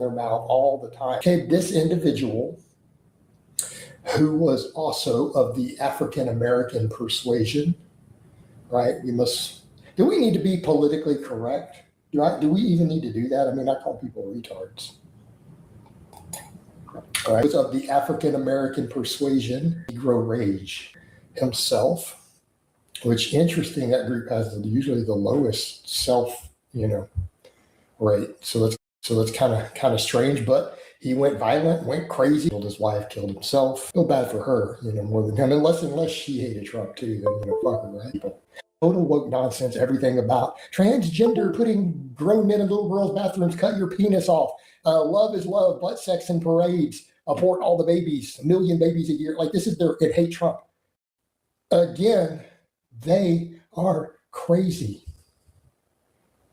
their mouth all the time. Okay, this individual who was also of the African American persuasion, right? Do we need to be politically correct? Do we even need to do that? I mean, I call people retards. Right? Was of the African American persuasion, Negro Rage himself, which interesting, that group has usually the lowest self, rate. So that's kind of strange, but he went violent, went crazy, killed his wife, killed himself. Feel bad for her, more than him, unless she hated Trump too, then, fuck her, right? People. Total woke nonsense, everything about transgender, putting grown men in little girls' bathrooms, cut your penis off. Love is love, butt sex and parades, abort all the babies, 1 million babies a year. Like, this is it hate Trump. Again, they are crazy.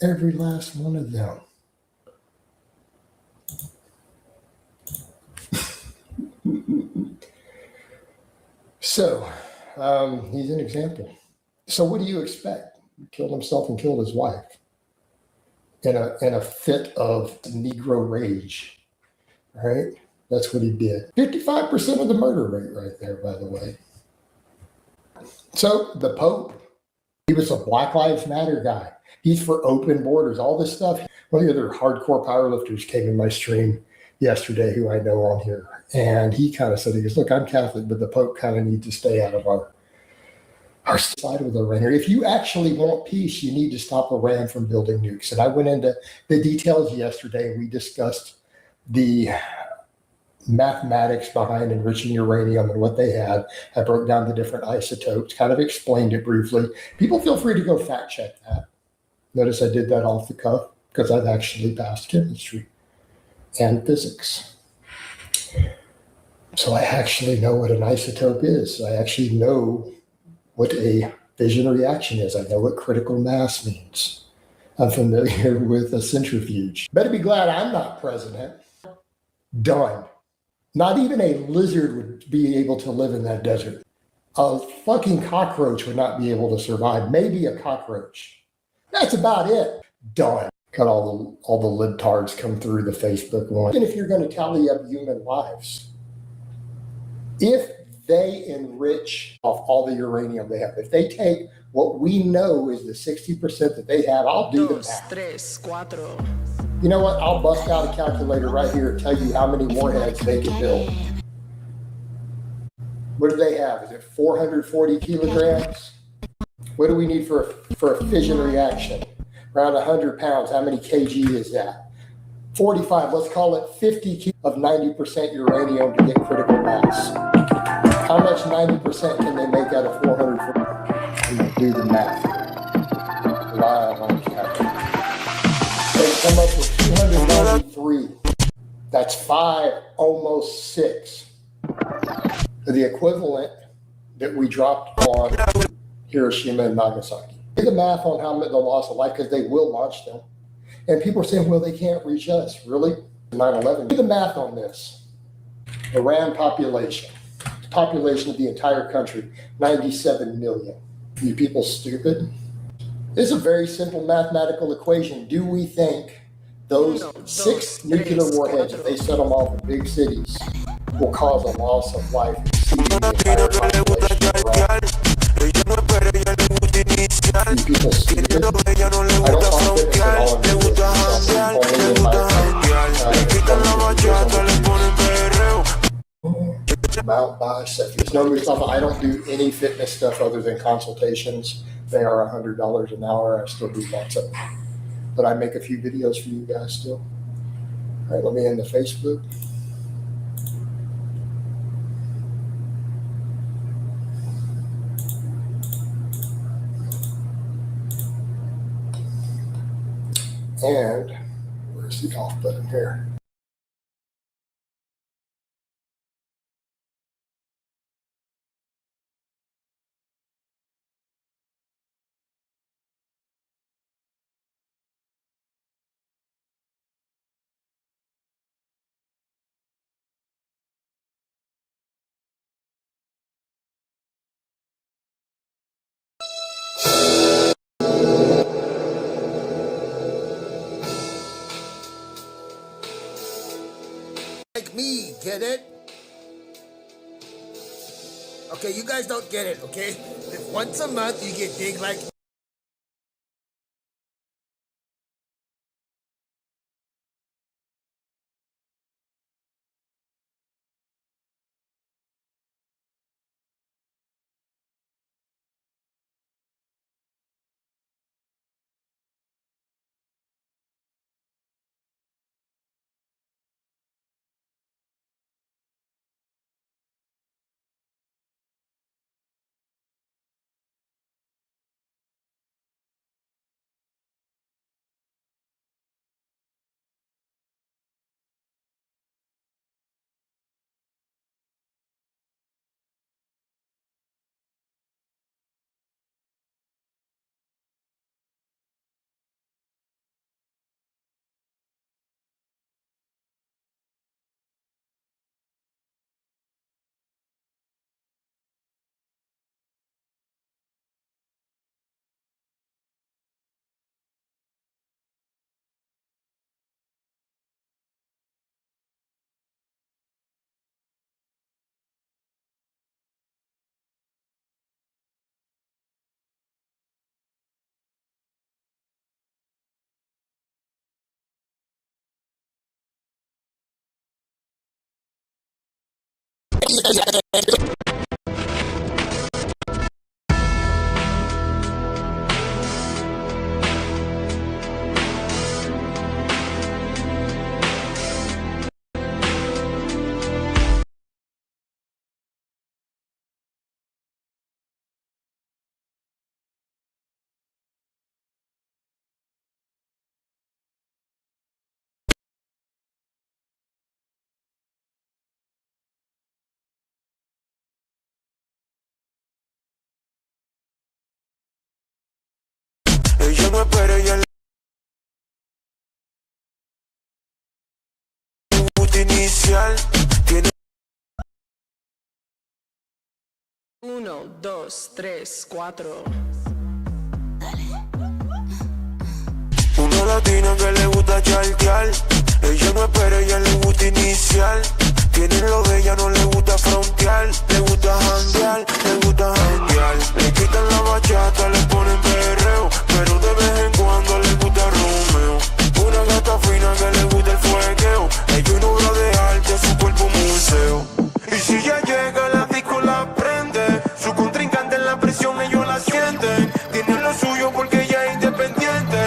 Every last one of them. So, he's an example. So what do you expect? He killed himself and killed his wife in a fit of Negro rage, right? That's what he did. 55% of the murder rate right there, by the way. So the Pope, he was a Black Lives Matter guy. He's for open borders, all this stuff. One of the other hardcore powerlifters came in my stream yesterday, who I know on here. And he kind of said, he goes, look, I'm Catholic, but the Pope kind of needs to stay out of our side of the Iran. If you actually want peace, you need to stop Iran from building nukes. And I went into the details yesterday. We discussed the mathematics behind enriching uranium and what they had. I broke down the different isotopes, kind of explained it briefly. People feel free to go fact check that. Notice I did that off the cuff because I've actually passed chemistry and physics. So I actually know what an isotope is. I actually know what a fission reaction is. I know what critical mass means. I'm familiar with a centrifuge. Better be glad I'm not president. Done. Not even a lizard would be able to live in that desert. A fucking cockroach would not be able to survive. Maybe a cockroach. That's about it. Done. Got all the libtards come through the Facebook one. Even if you're going to tally up human lives, if they enrich off all the uranium they have, if they take what we know is the 60% that they have, I'll do the math. You know what? I'll bust out a calculator right here and tell you how many warheads they can build. What do they have? Is it 440 kilograms? What do we need for a fission reaction? Around 100 pounds. How many kg is that? 45. Let's call it 50 of 90% uranium to get critical mass. How much 90% can they make out of 440? I'm going to do the math. Rely on my calculator. They come up with 293. That's 5, almost 6. The equivalent that we dropped on Hiroshima and Nagasaki. Do the math on how much the loss of life, because they will launch them. And people are saying, well, they can't reach us. Really? 9/11. Do the math on this. Iran population. The population of the entire country, 97 million. You people stupid? This is a very simple mathematical equation. Do we think those 6 nuclear warheads, if they set them off in big cities, will cause a loss of life exceeding the entire population of Iran? You people stupid? I don't want fitness at all in this. Mount biceps. No, I don't do any fitness stuff other than consultations. They are $100 an hour. I still do lots of them. But I make a few videos for you guys still. All right, let me end the Facebook. And where's the off button here? like me, get it? Okay, you guys don't get it, okay? If once a month you get big like me. Ella no espera, ella le gusta inicial. Tiene 1, 2, 3, 4. una latina que le gusta chartear. Ella no espera, ella le gusta inicial. Tiene lo de ella, no le gusta frontear. Le gusta janguear, le gusta janguear. Le quitan la bachata, le ponen perreo, pero de vez en cuando le gusta Romeo. Una gata fina que le gusta el fuegueo. Ella una obra de arte, su cuerpo museo. Y si ya llega la disco la prende, su contrincante en la presión ellos la sienten. Tiene lo suyo porque ella es independiente,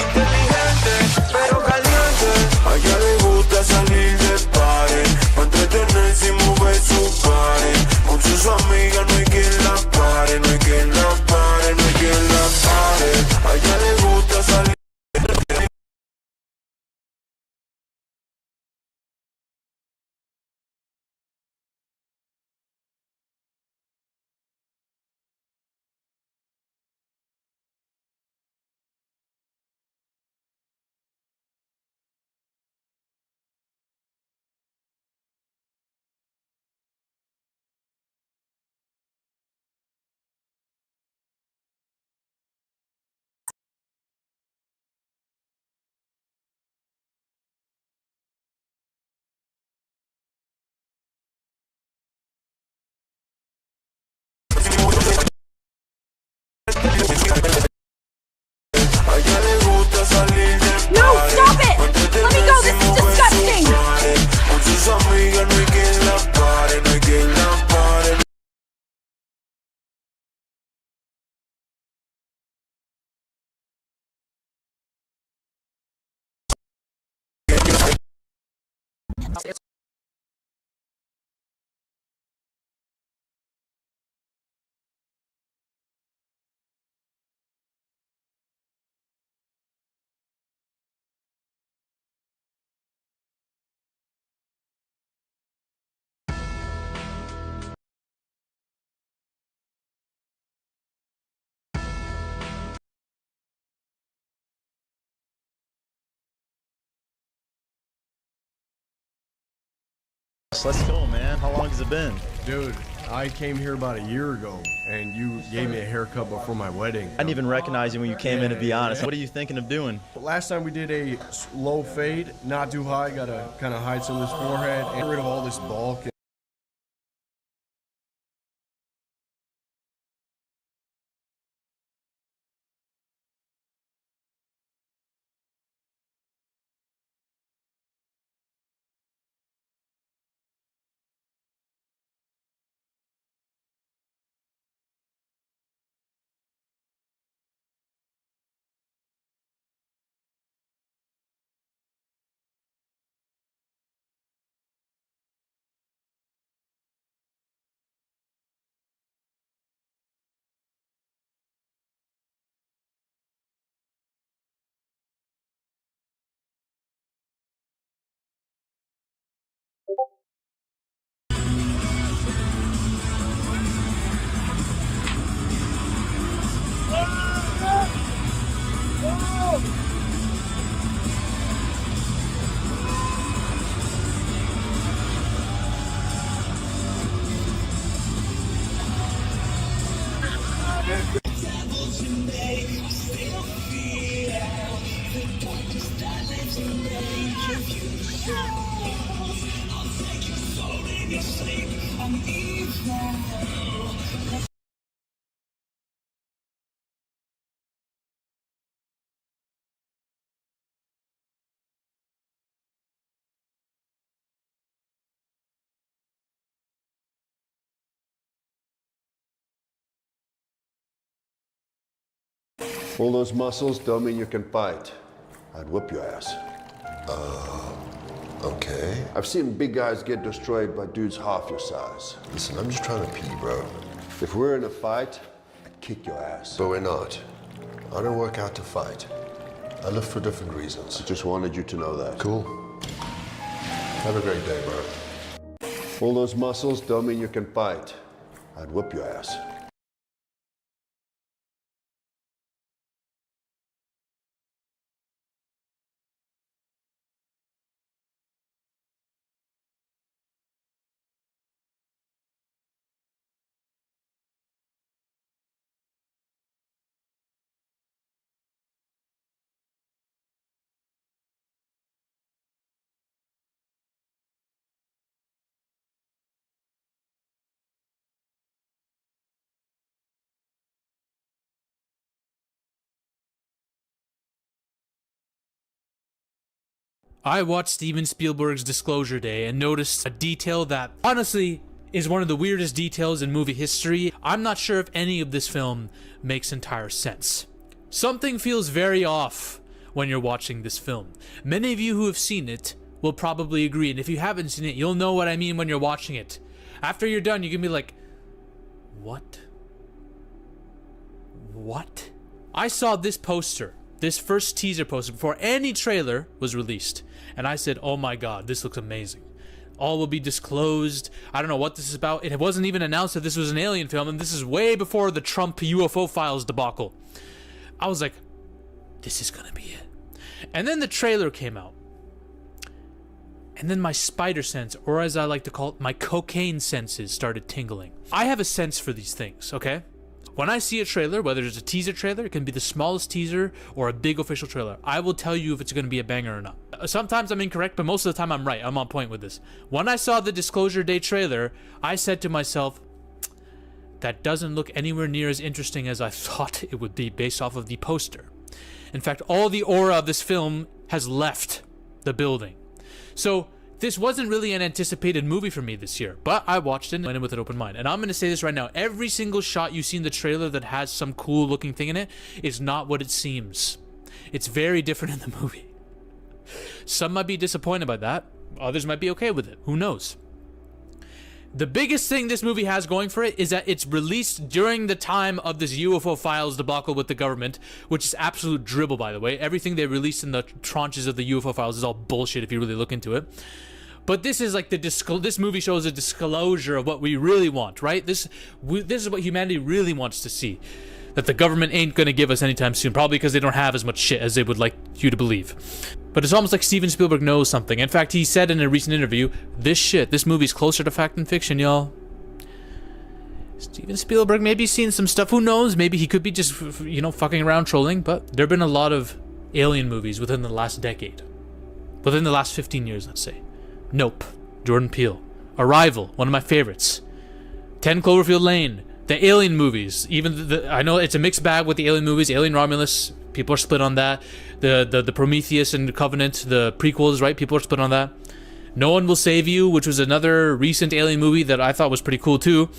inteligente, pero caliente. A ella le gusta salir de pares, pa' entretenerse y mover su pares. Con sus amigas no hay quien la pare, no hay quien la pare, no hay quien la pare. A ella le gusta salir. A ella le gusta salir de No, pares, stop it! pa' Let me go, this is entretenerse y mover su disgusting! pares. Con sus amigas no hay quien la pare, no hay quien la pare. Let's go, man. How long has it been? Dude, I came here about a year ago, and you gave me a haircut before my wedding. I didn't even recognize you when you came in, to be honest. What are you thinking of doing? Last time we did a low fade, not too high, gotta kind of hide some of this forehead, and get rid of all this bulk. All those muscles don't mean you can fight. I'd whoop your ass. Okay. I've seen big guys get destroyed by dudes half your size. Listen, I'm just trying to pee, bro. If we're in a fight, I'd kick your ass. But we're not. I don't work out to fight. I live for different reasons. I just wanted you to know that. Cool. Have a great day, bro. All those muscles don't mean you can fight. I'd whoop your ass. I watched Steven Spielberg's Disclosure Day and noticed a detail that, honestly, is one of the weirdest details in movie history. I'm not sure if any of this film makes entire sense. Something feels very off when you're watching this film. Many of you who have seen it will probably agree, and if you haven't seen it, you'll know what I mean when you're watching it. After you're done, you can be like, what? What? I saw this poster, this first teaser poster, before any trailer was released. And I said, oh my god, this looks amazing. All will be disclosed. I don't know what this is about. It wasn't even announced that this was an alien film, and this is way before the Trump UFO files debacle. I was like, this is gonna be it. And then the trailer came out. And then my spider sense, or as I like to call it, my cocaine senses started tingling. I have a sense for these things, okay? When I see a trailer, whether it's a teaser trailer, it can be the smallest teaser or a big official trailer, I will tell you if it's going to be a banger or not. Sometimes I'm incorrect, but most of the time I'm right. I'm on point with this. When I saw the Disclosure Day trailer, I said to myself, that doesn't look anywhere near as interesting as I thought it would be based off of the poster. In fact, all the aura of this film has left the building. So this wasn't really an anticipated movie for me this year, but I watched it and went in with an open mind. And I'm going to say this right now. Every single shot you see in the trailer that has some cool looking thing in it is not what it seems. It's very different in the movie. Some might be disappointed by that. Others might be okay with it. Who knows? The biggest thing this movie has going for it is that it's released during the time of this UFO files debacle with the government, which is absolute dribble, by the way. Everything they released in the tranches of the UFO files is all bullshit if you really look into it. But this is like this movie shows a disclosure of what we really want, right? This is what humanity really wants to see. That the government ain't gonna give us anytime soon, probably because they don't have as much shit as they would like you to believe. But it's almost like Steven Spielberg knows something. In fact, he said in a recent interview, this movie's closer to fact than fiction, y'all. Steven Spielberg maybe seen some stuff. Who knows? Maybe he could be just, fucking around trolling. But there have been a lot of alien movies within the last decade. Within the last 15 years, let's say. Nope. Jordan Peele. Arrival. One of my favorites. 10 Cloverfield Lane. The Alien movies. Even I know it's a mixed bag with the Alien movies. Alien Romulus. People are split on that. The Prometheus and Covenant. The prequels, right? People are split on that. No One Will Save You, which was another recent Alien movie that I thought was pretty cool too.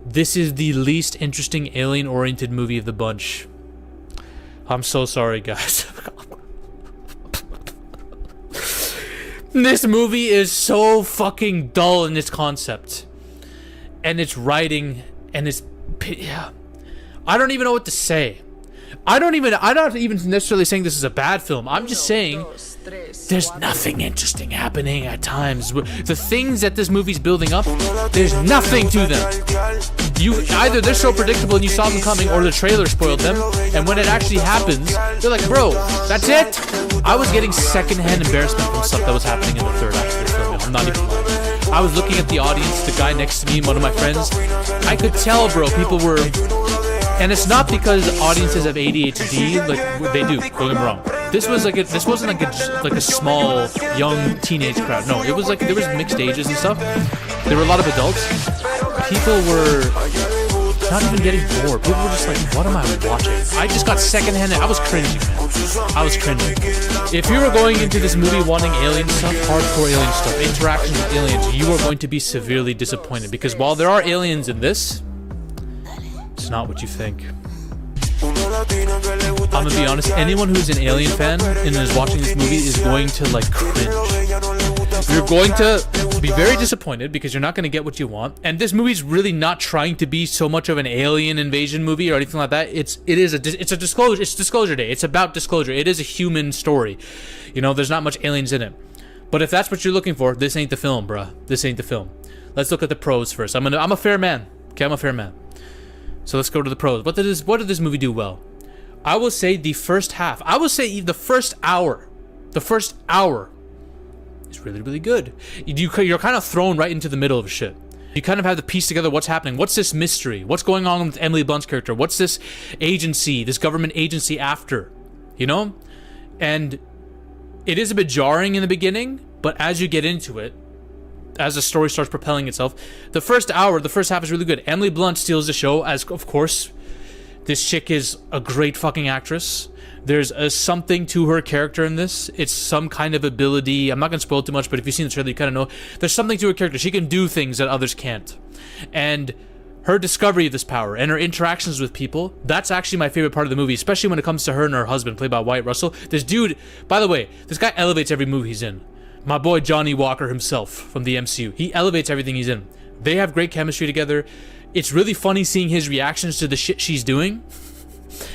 This is the least interesting alien-oriented movie of the bunch. I'm so sorry, guys. This movie is so fucking dull in its concept. And its writing, and its... Yeah. I don't even know what to say. I'm not even necessarily saying this is a bad film. I'm just saying there's nothing interesting happening at times. The things that this movie's building up, there's nothing to them. Either they're so predictable and you saw them coming, or the trailer spoiled them. And when it actually happens, they're like, bro, that's it. I was getting secondhand embarrassment from stuff that was happening in the third act of this film. I'm not even lying. I was looking at the audience, the guy next to me, one of my friends. I could tell, bro, people were... And it's not because audiences have ADHD, like they do. Don't get me wrong. This wasn't like a small young teenage crowd. No, it was like there was mixed ages and stuff. There were a lot of adults. People were not even getting bored. People were just like, "What am I watching?" I just got secondhand. I was cringing, man. I was cringing. If you were going into this movie wanting alien stuff, hardcore alien stuff, interactions with aliens, you are going to be severely disappointed because while there are aliens in this, it's not what you think. I'm gonna be honest, anyone who's an Alien fan and is watching this movie is going to like cringe. You're going to be very disappointed because you're not going to get what you want. And this movie's really not trying to be so much of an alien invasion movie or anything like that. It's Disclosure Day. It's about disclosure. It is a human story. There's not much aliens in it. But if that's what you're looking for, this ain't the film, bruh. This ain't the film. Let's look at the pros first. I'm a fair man. Okay, I'm a fair man. So let's go to the pros. What did this movie do well? I will say the first half. I will say the first hour. The first hour is really, really good. You're kind of thrown right into the middle of shit. You kind of have to piece together what's happening. What's this mystery? What's going on with Emily Blunt's character? What's this agency, this government agency after? And it is a bit jarring in the beginning, but as you get into it, as the story starts propelling itself, the first half is really good. Emily Blunt steals the show, as of course, this chick is a great fucking actress. There's something to her character in this. It's some kind of ability. I'm not going to spoil too much, but if you've seen the trailer, you kind of know. There's something to her character. She can do things that others can't. And her discovery of this power and her interactions with people, that's actually my favorite part of the movie, especially when it comes to her and her husband, played by Wyatt Russell. This dude, by the way, this guy elevates every movie he's in. My boy Johnny Walker himself from the MCU. He elevates everything he's in. They have great chemistry together. It's really funny seeing his reactions to the shit she's doing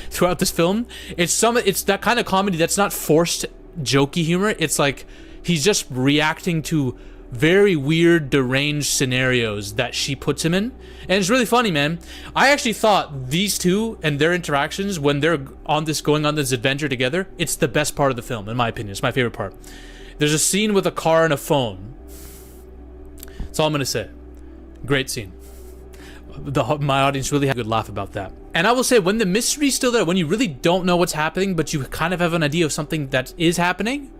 throughout this film. It's that kind of comedy that's not forced jokey humor. It's like he's just reacting to very weird, deranged scenarios that she puts him in. And it's really funny, man. I actually thought these two and their interactions when they're going on this adventure together, it's the best part of the film, in my opinion. It's my favorite part. There's a scene with a car and a phone. That's all I'm gonna say. Great scene. My audience really had a good laugh about that. And I will say, when the mystery's still there, when you really don't know what's happening, but you kind of have an idea of something that is happening,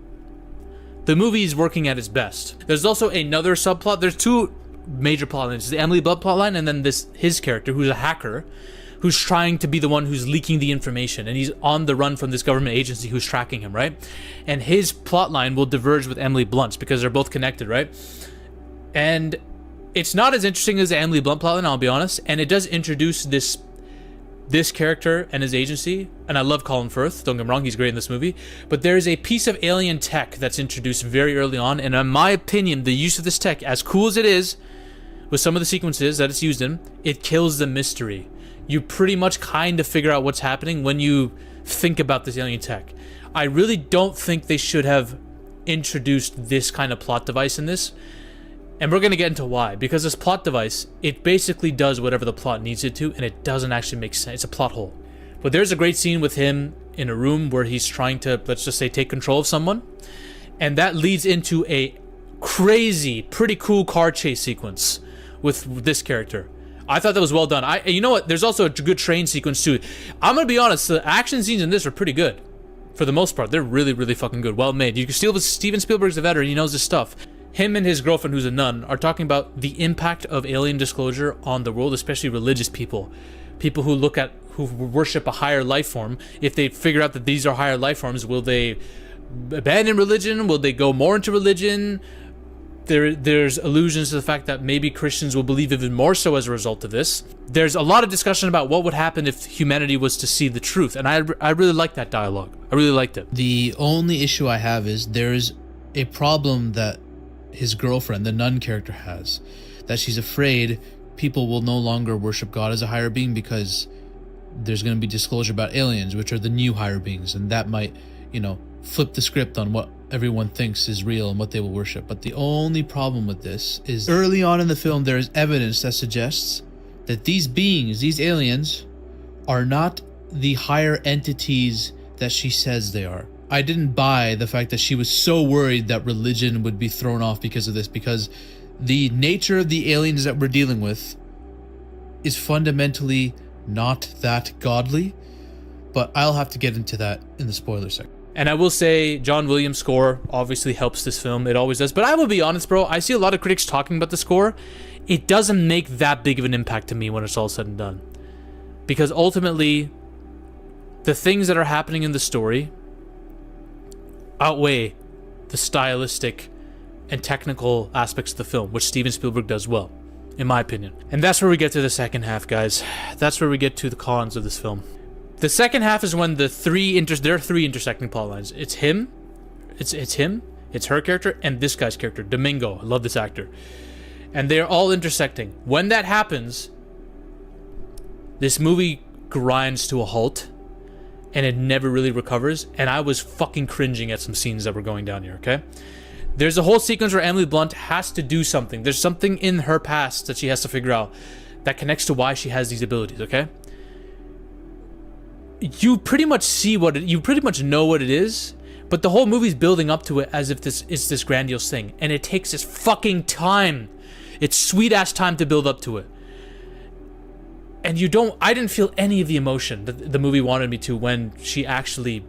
the movie is working at its best. There's also another subplot. There's two major plot lines. The Emily Blunt plotline, and then his character, who's a hacker, who's trying to be the one who's leaking the information, and he's on the run from this government agency who's tracking him, right? And his plotline will diverge with Emily Blunt's because they're both connected, right? And it's not as interesting as the Emily Blunt plotline, I'll be honest, and it does introduce this character and his agency, and I love Colin Firth, don't get me wrong, he's great in this movie, but there is a piece of alien tech that's introduced very early on, and in my opinion, the use of this tech, as cool as it is, with some of the sequences that it's used in, it kills the mystery. You pretty much kind of figure out what's happening when you think about this alien tech. I really don't think they should have introduced this kind of plot device in this. And we're going to get into why. Because this plot device, it basically does whatever the plot needs it to, and it doesn't actually make sense. It's a plot hole. But there's a great scene with him in a room where he's trying to, let's just say, take control of someone. And that leads into a crazy, pretty cool car chase sequence with this character. I thought that was well done. You know what? There's also a good train sequence too. I'm gonna be honest. The action scenes in this are pretty good, for the most part. They're really, really fucking good. Well made. You can steal with Steven Spielberg's a veteran. He knows his stuff. Him and his girlfriend, who's a nun, are talking about the impact of alien disclosure on the world, especially religious people, people who worship a higher life form. If they figure out that these are higher life forms, will they abandon religion? Will they go more into religion? There's allusions to the fact that maybe Christians will believe even more so as a result of this. There's a lot of discussion about what would happen if humanity was to see the truth, and I really like that dialogue. I really liked it. The only issue I have is there's a problem that his girlfriend, the nun character, has, that she's afraid people will no longer worship God as a higher being because there's going to be disclosure about aliens, which are the new higher beings, and that might, flip the script on what everyone thinks is real and what they will worship. But the only problem with this is early on in the film there is evidence that suggests that these beings, these aliens, are not the higher entities that she says they are. I didn't buy the fact that she was so worried that religion would be thrown off because of this, because the nature of the aliens that we're dealing with is fundamentally not that godly. But I'll have to get into that in the spoiler section. And I will say, John Williams' score obviously helps this film. It always does. But I will be honest, bro. I see a lot of critics talking about the score. It doesn't make that big of an impact to me when it's all said and done. Because ultimately, the things that are happening in the story outweigh the stylistic and technical aspects of the film, which Steven Spielberg does well, in my opinion. And that's where we get to the second half, guys. That's where we get to the cons of this film. The second half is when there are three intersecting plot lines. It's him, it's her character, and this guy's character, Domingo. I love this actor. And they're all intersecting. When that happens, this movie grinds to a halt, and it never really recovers, and I was fucking cringing at some scenes that were going down here, okay? There's a whole sequence where Emily Blunt has to do something. There's something in her past that she has to figure out that connects to why she has these abilities, okay? You pretty much you pretty much know what it is, but the whole movie's building up to it as if this is this grandiose thing, and it takes its fucking time. It's sweet ass time to build up to it. And I didn't feel any of the emotion that the movie wanted me to when she actually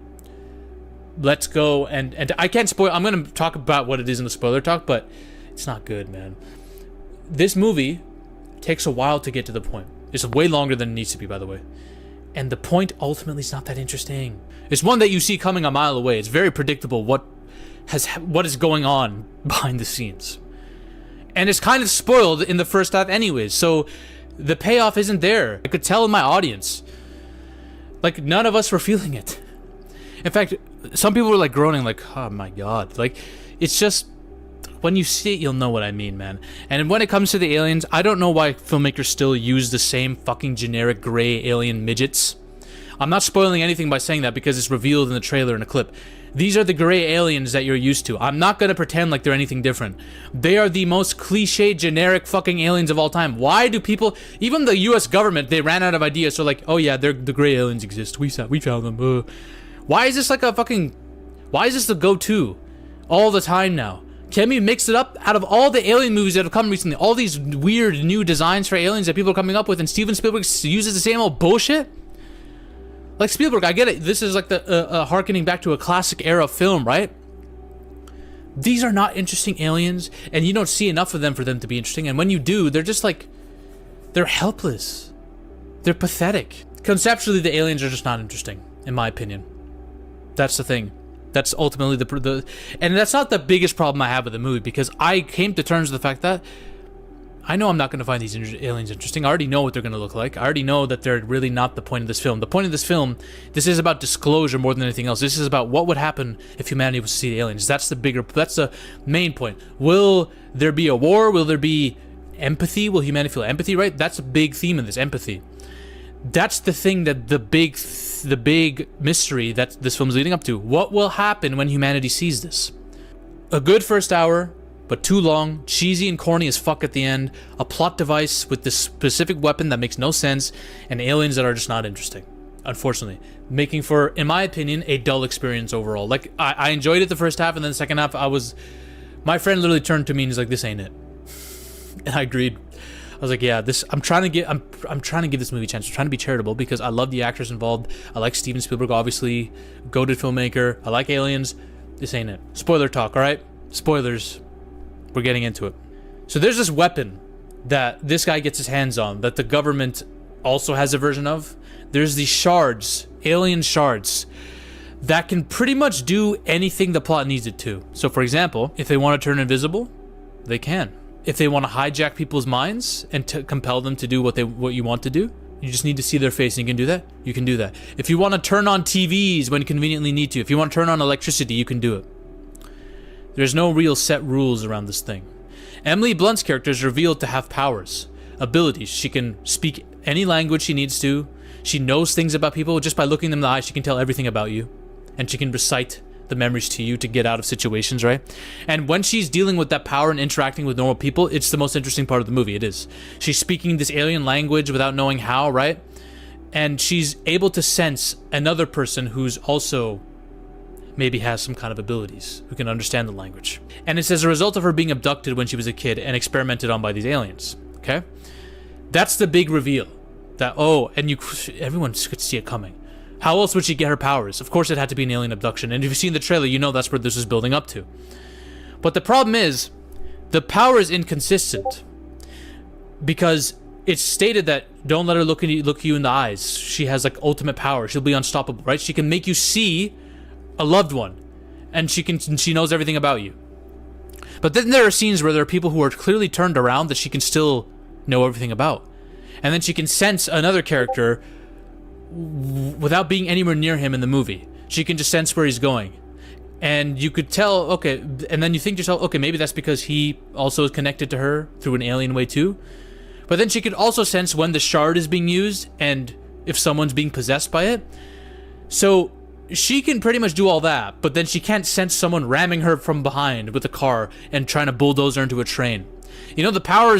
lets go, and I can't spoil. I'm gonna talk about what it is in the spoiler talk, but it's not good, man. This movie takes a while to get to the point. It's way longer than it needs to be, by the way. And the point ultimately is not that interesting. It's one that you see coming a mile away. It's very predictable what is going on behind the scenes. And it's kind of spoiled in the first half anyways, so the payoff isn't there. I could tell in my audience. Like, none of us were feeling it. In fact, some people were like groaning like, oh my god. Like, it's just, when you see it, you'll know what I mean, man. And when it comes to the aliens, I don't know why filmmakers still use the same fucking generic gray alien midgets. I'm not spoiling anything by saying that because it's revealed in the trailer in a clip. These are the gray aliens that you're used to. I'm not gonna pretend like they're anything different. They are the most cliche, generic fucking aliens of all time. Why do people, even the US government, they ran out of ideas, so like, oh yeah, the gray aliens exist. We found them. Why is this like a fucking, why is this the go-to all the time now? Can we mix it up? Out of all the alien movies that have come recently, all these weird new designs for aliens that people are coming up with, and Steven Spielberg uses the same old bullshit? Like, Spielberg, I get it. This is like the harkening back to a classic era film, right? These are not interesting aliens, and you don't see enough of them for them to be interesting. And when you do, they're just like, they're helpless. They're pathetic. Conceptually, the aliens are just not interesting, in my opinion. That's the thing. That's ultimately and that's not the biggest problem I have with the movie, because I came to terms with the fact that I know I'm not going to find these aliens interesting. I already know what they're going to look like. I already know that they're really not the point of this film. The point of this film, this is about disclosure more than anything else. This is about what would happen if humanity was to see the aliens. That's the main point. Will there be a war? Will there be empathy? Will humanity feel empathy, right? That's a big theme in this, empathy. That's the thing that the big mystery that this film is leading up to. What will happen when humanity sees this? A good first hour, but too long, cheesy and corny as fuck at the end, a plot device with this specific weapon that makes no sense, and aliens that are just not interesting, unfortunately. Making for, in my opinion, a dull experience overall. Like, I enjoyed it the first half, and then the second half, my friend literally turned to me and he's like, this ain't it. And I agreed. was like, yeah, this. I'm trying to give this movie a chance. I'm trying to be charitable because I love the actors involved. I like Steven Spielberg, obviously, goated filmmaker. I like Aliens. This ain't it. Spoiler talk, all right? Spoilers. We're getting into it. So there's this weapon that this guy gets his hands on that the government also has a version of. There's these shards, alien shards, that can pretty much do anything the plot needs it to. So for example, if they want to turn invisible, they can. If they want to hijack people's minds and to compel them to do what you want to do, you just need to see their face and you can do that. You can do that. If you want to turn on TVs when you conveniently need to, if you want to turn on electricity, you can do it. There's no real set rules around this thing. Emily Blunt's character is revealed to have powers, abilities. She can speak any language she needs to. She knows things about people. Just by looking them in the eye, she can tell everything about you. And she can recite the memories to you to get out of situations, right? And when she's dealing with that power and interacting with normal people, it's the most interesting part of the movie. It is. She's speaking this alien language without knowing how, right? And she's able to sense another person who's also maybe has some kind of abilities, who can understand the language. And it's as a result of her being abducted when she was a kid and experimented on by these aliens, okay? That's the big reveal. That, everyone could see it coming. How else would she get her powers? Of course it had to be an alien abduction. And if you've seen the trailer, you know that's where this is building up to. But the problem is, the power is inconsistent. Because it's stated that don't let her look you in the eyes. She has like ultimate power. She'll be unstoppable, right? She can make you see a loved one. And she knows everything about you. But then there are scenes where there are people who are clearly turned around that she can still know everything about. And then she can sense another character without being anywhere near him in the movie. She can just sense where he's going. And you could tell, okay, and then you think to yourself, okay, maybe that's because he also is connected to her through an alien way too. But then she could also sense when the shard is being used and if someone's being possessed by it. So she can pretty much do all that, but then she can't sense someone ramming her from behind with a car and trying to bulldoze her into a train. You know, the power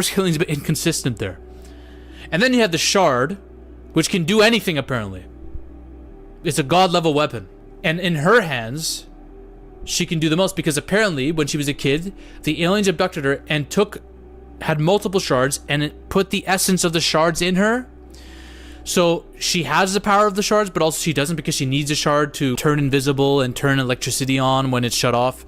skilling's a bit inconsistent there. And then you have the shard, which can do anything apparently. It's a god level weapon. And in her hands, she can do the most because apparently when she was a kid, the aliens abducted her and had multiple shards and it put the essence of the shards in her. So she has the power of the shards, but also she doesn't because she needs a shard to turn invisible and turn electricity on when it's shut off.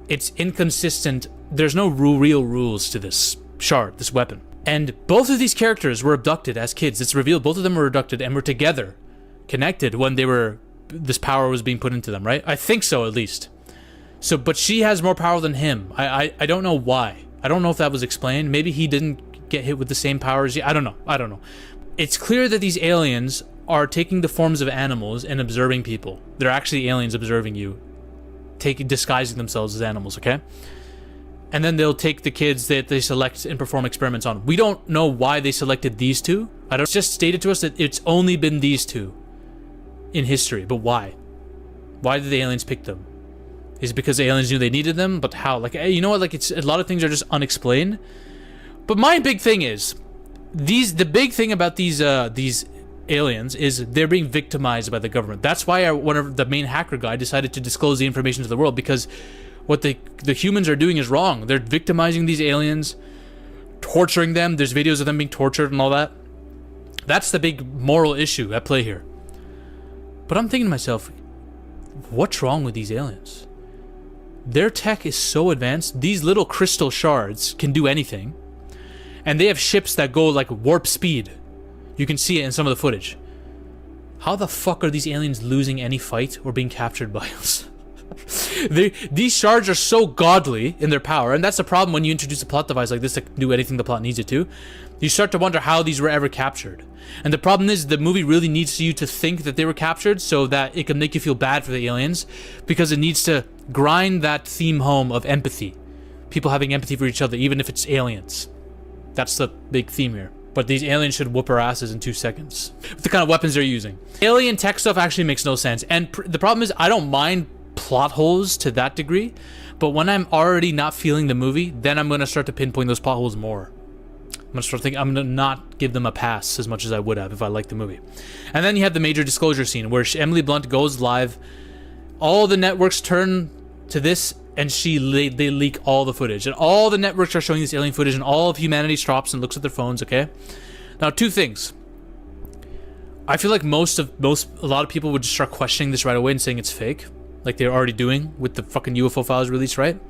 It's inconsistent. There's no real rules to this shard, this weapon. And both of these characters were abducted as kids. It's revealed both of them were abducted and were together, connected when this power was being put into them, right? I think so, at least. So, but she has more power than him. I don't know why. I don't know if that was explained. Maybe he didn't get hit with the same powers. I don't know. It's clear that these aliens are taking the forms of animals and observing people. They're actually aliens observing you, disguising themselves as animals, okay? And then they'll take the kids that they select and perform experiments on. We don't know why they selected these two. It's just stated to us that it's only been these two in history. But why? Why did the aliens pick them? Is it because the aliens knew they needed them? But how? Like, you know what? Like, it's a lot of things are just unexplained. But my big thing is, the big thing about these aliens is they're being victimized by the government. That's why one of the main hacker guy decided to disclose the information to the world, because what the humans are doing is wrong. They're victimizing these aliens, torturing them. There's videos of them being tortured and all that. That's the big moral issue at play here. But I'm thinking to myself, what's wrong with these aliens? Their tech is so advanced. These little crystal shards can do anything. And they have ships that go like warp speed. You can see it in some of the footage. How the fuck are these aliens losing any fight or being captured by us? These shards are so godly in their power, and that's the problem when you introduce a plot device like this that can do anything the plot needs it to. You start to wonder how these were ever captured. And the problem is the movie really needs you to think that they were captured so that it can make you feel bad for the aliens, because it needs to grind that theme home of empathy. People having empathy for each other, even if it's aliens. That's the big theme here. But these aliens should whoop our asses in 2 seconds. With the kind of weapons they're using. Alien tech stuff actually makes no sense. And the problem is I don't mind plot holes to that degree, but when I'm already not feeling the movie, then I'm going to start to pinpoint those plot holes more. I'm going to start thinking I'm going to not give them a pass as much as I would have if I liked the movie. And then you have the major disclosure scene where Emily Blunt goes live. All the networks turn to this and they leak all the footage, and all the networks are showing this alien footage, and all of humanity stops and looks at their phones. Okay, now two things. I feel like a lot of people would just start questioning this right away and saying it's fake, like they're already doing with the fucking UFO files release, right?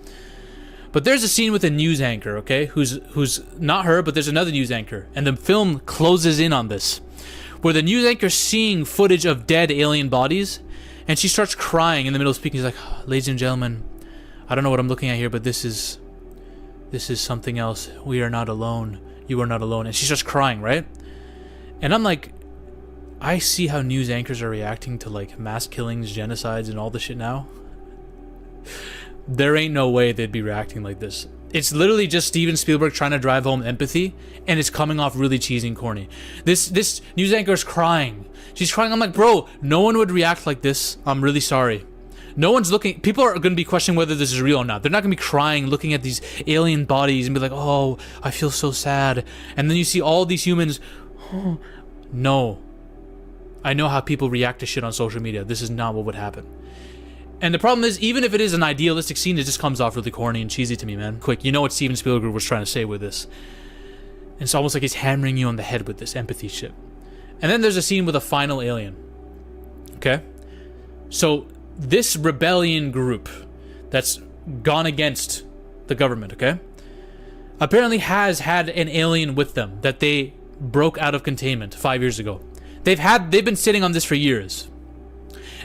But there's a scene with a news anchor, okay, who's not her, but there's another news anchor, and the film closes in on this, where the news anchor's seeing footage of dead alien bodies, and she starts crying in the middle of speaking. She's like, "Ladies and gentlemen, I don't know what I'm looking at here, but this is something else. We are not alone. You are not alone." And she starts crying, right? And I'm like, I see how news anchors are reacting to like mass killings, genocides, and all this shit now. There ain't no way they'd be reacting like this. It's literally just Steven Spielberg trying to drive home empathy, and it's coming off really cheesy and corny. This news anchor is crying. She's crying. I'm like, bro, no one would react like this. I'm really sorry. No one's looking. People are going to be questioning whether this is real or not. They're not going to be crying, looking at these alien bodies and be like, "Oh, I feel so sad." And then you see all these humans. Oh, no. I know how people react to shit on social media. This is not what would happen. And the problem is, even if it is an idealistic scene, it just comes off really corny and cheesy to me, man. Quick, you know what Steven Spielberg was trying to say with this. And it's almost like he's hammering you on the head with this empathy shit. And then there's a scene with a final alien. Okay? So, this rebellion group that's gone against the government, okay, apparently has had an alien with them that they broke out of containment 5 years ago. They've been sitting on this for years.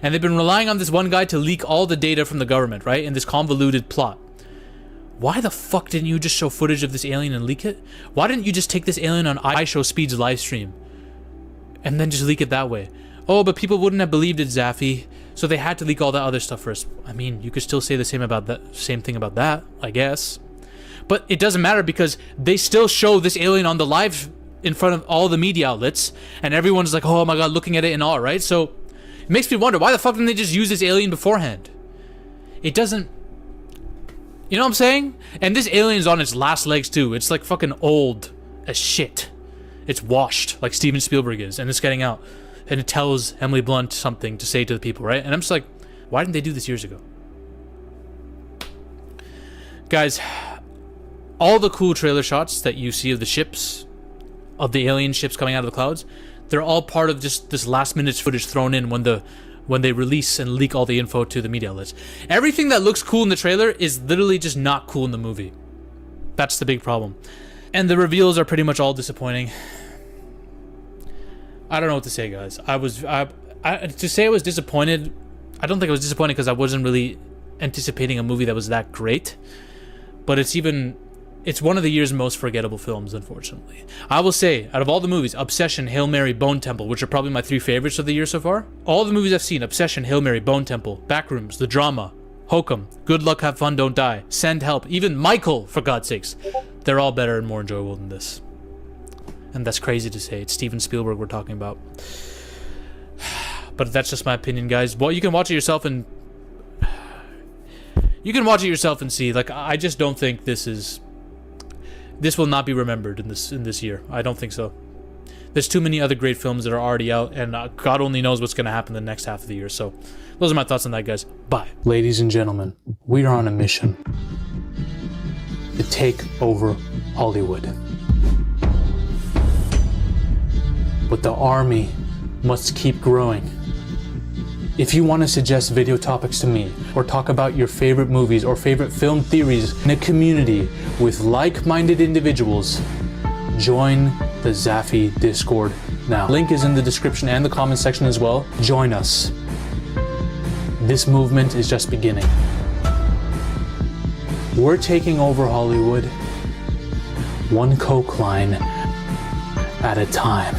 And they've been relying on this one guy to leak all the data from the government, right? In this convoluted plot. Why the fuck didn't you just show footage of this alien and leak it? Why didn't you just take this alien on iShowSpeed's live stream and then just leak it that way? Oh, but people wouldn't have believed it, Zaffy, so they had to leak all that other stuff first. I mean, you could still say the same thing about that, I guess. But it doesn't matter because they still show this alien on the live in front of all the media outlets, and everyone's like, "Oh my god," looking at it and all, right? So it makes me wonder, why the fuck didn't they just use this alien beforehand? It doesn't... You know what I'm saying? And this alien's on its last legs too. It's like fucking old as shit. It's washed, like Steven Spielberg is, and it's getting out. And it tells Emily Blunt something to say to the people, right? And I'm just like, why didn't they do this years ago? Guys, all the cool trailer shots that you see of the ships, of the alien ships coming out of the clouds, they're all part of just this last minute footage thrown in when they release and leak all the info to the media outlets. Everything that looks cool in the trailer is literally just not cool in the movie. That's the big problem. And the reveals are pretty much all disappointing. I don't know what to say, guys. To say I was disappointed, I don't think I was disappointed because I wasn't really anticipating a movie that was that great. But it's one of the year's most forgettable films, unfortunately. I will say, out of all the movies, Obsession, Hail Mary, Bone Temple, which are probably my 3 favorites of the year so far, all the movies I've seen, Obsession, Hail Mary, Bone Temple, Backrooms, The Drama, Hokum, Good Luck, Have Fun, Don't Die, Send Help, even Michael, for God's sakes, they're all better and more enjoyable than this. And that's crazy to say. It's Steven Spielberg we're talking about. But that's just my opinion, guys. Well, you can watch it yourself and... You can watch it yourself and see. Like, I just don't think this will not be remembered in this year. I don't think so. There's too many other great films that are already out, and God only knows what's going to happen the next half of the year. So, those are my thoughts on that, guys. Bye. Ladies and gentlemen, we are on a mission to take over Hollywood. But the army must keep growing. If you want to suggest video topics to me, or talk about your favorite movies or favorite film theories in a community with like-minded individuals, join the Zaffy Discord now. Link is in the description and the comment section as well. Join us. This movement is just beginning. We're taking over Hollywood, one Coke line at a time.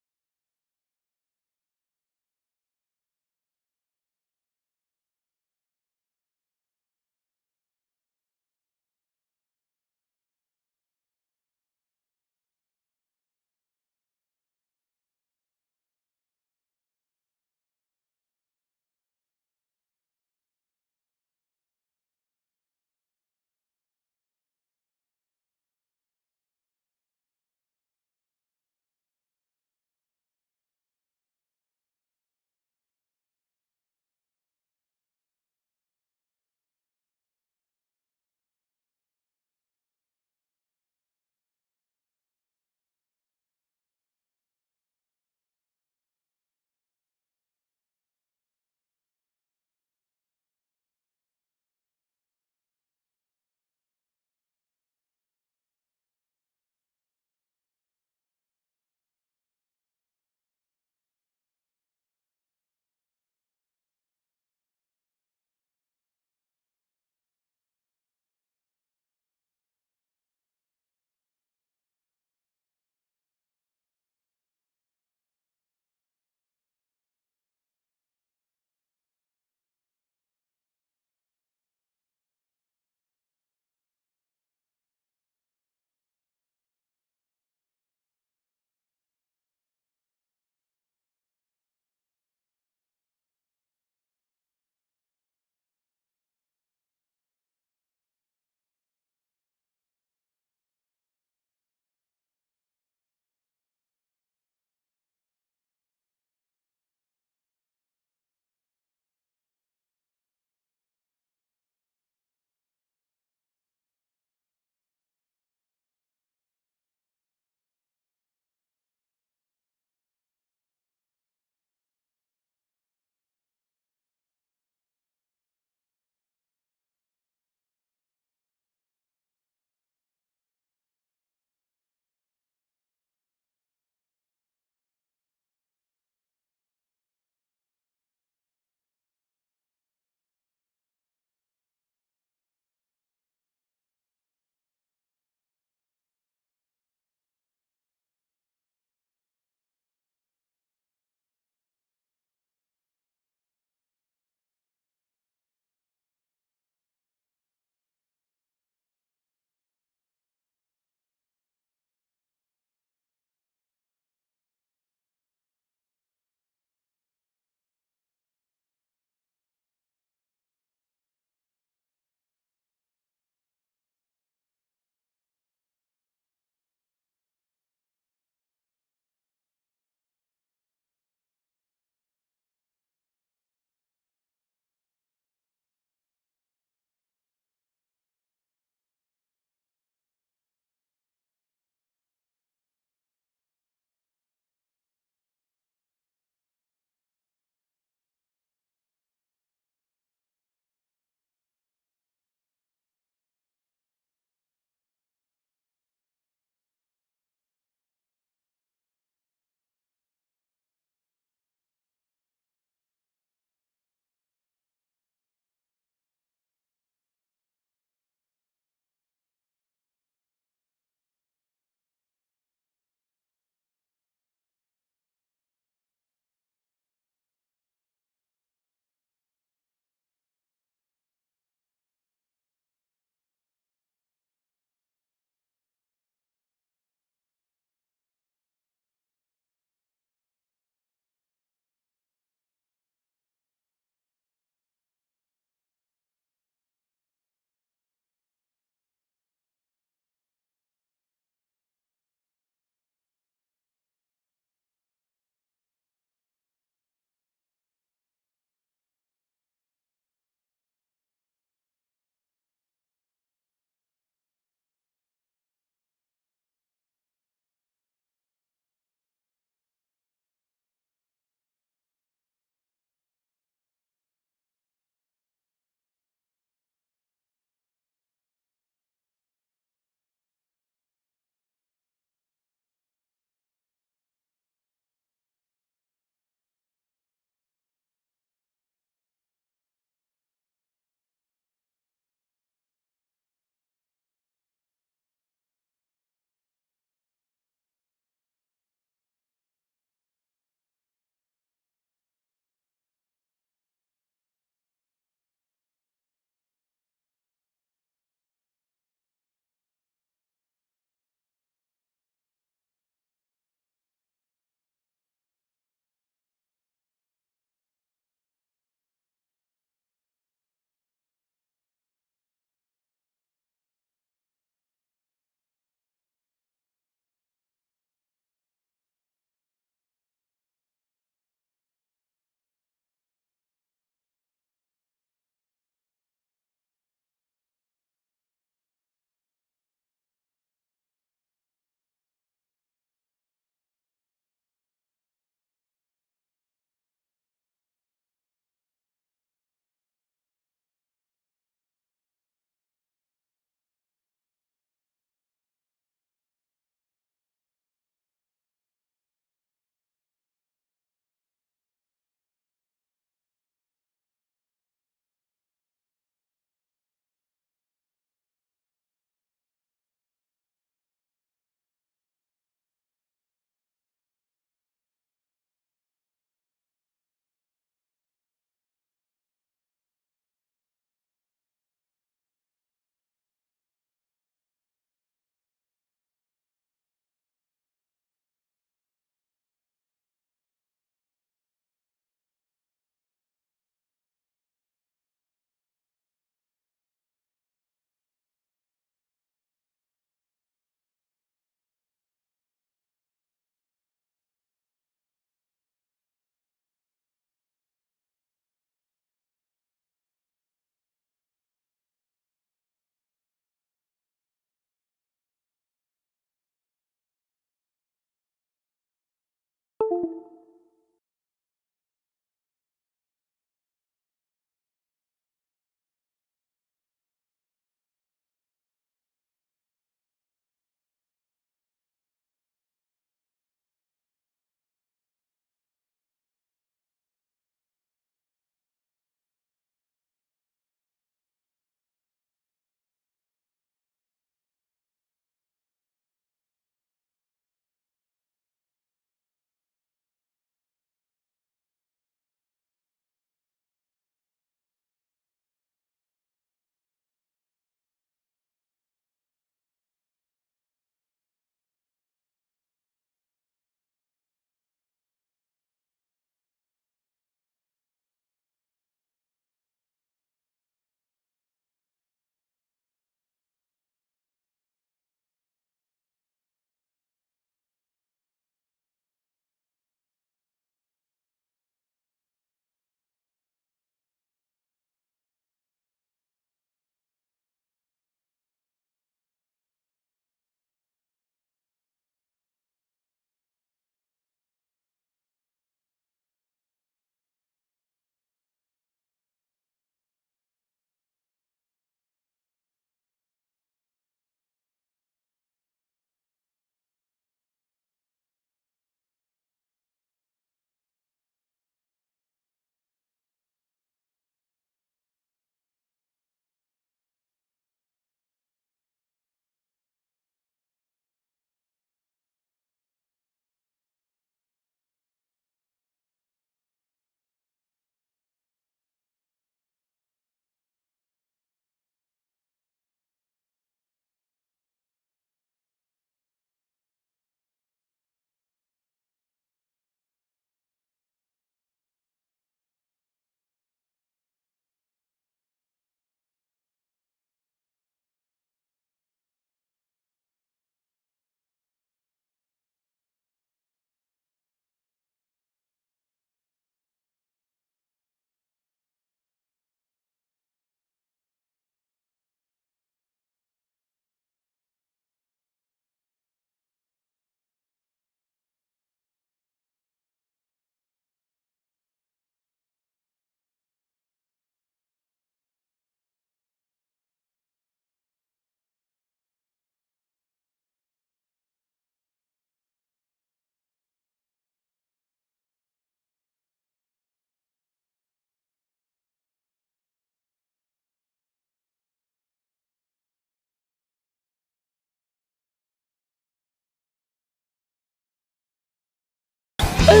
Ay,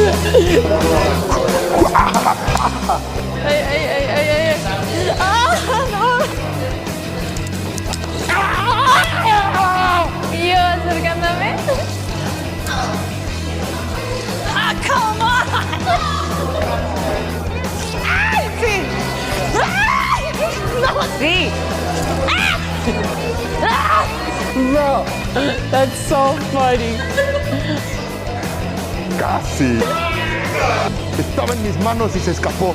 ay, ay, ay, ay. ¡Ah, no! Y yo acercándome. ¡Ah, come on! ¡Ay, sí! ¡Ay! ¡No, sí! ¡Ah! ¡Ah! Bro, that's so funny. Casi. Estaba en mis manos y se escapó.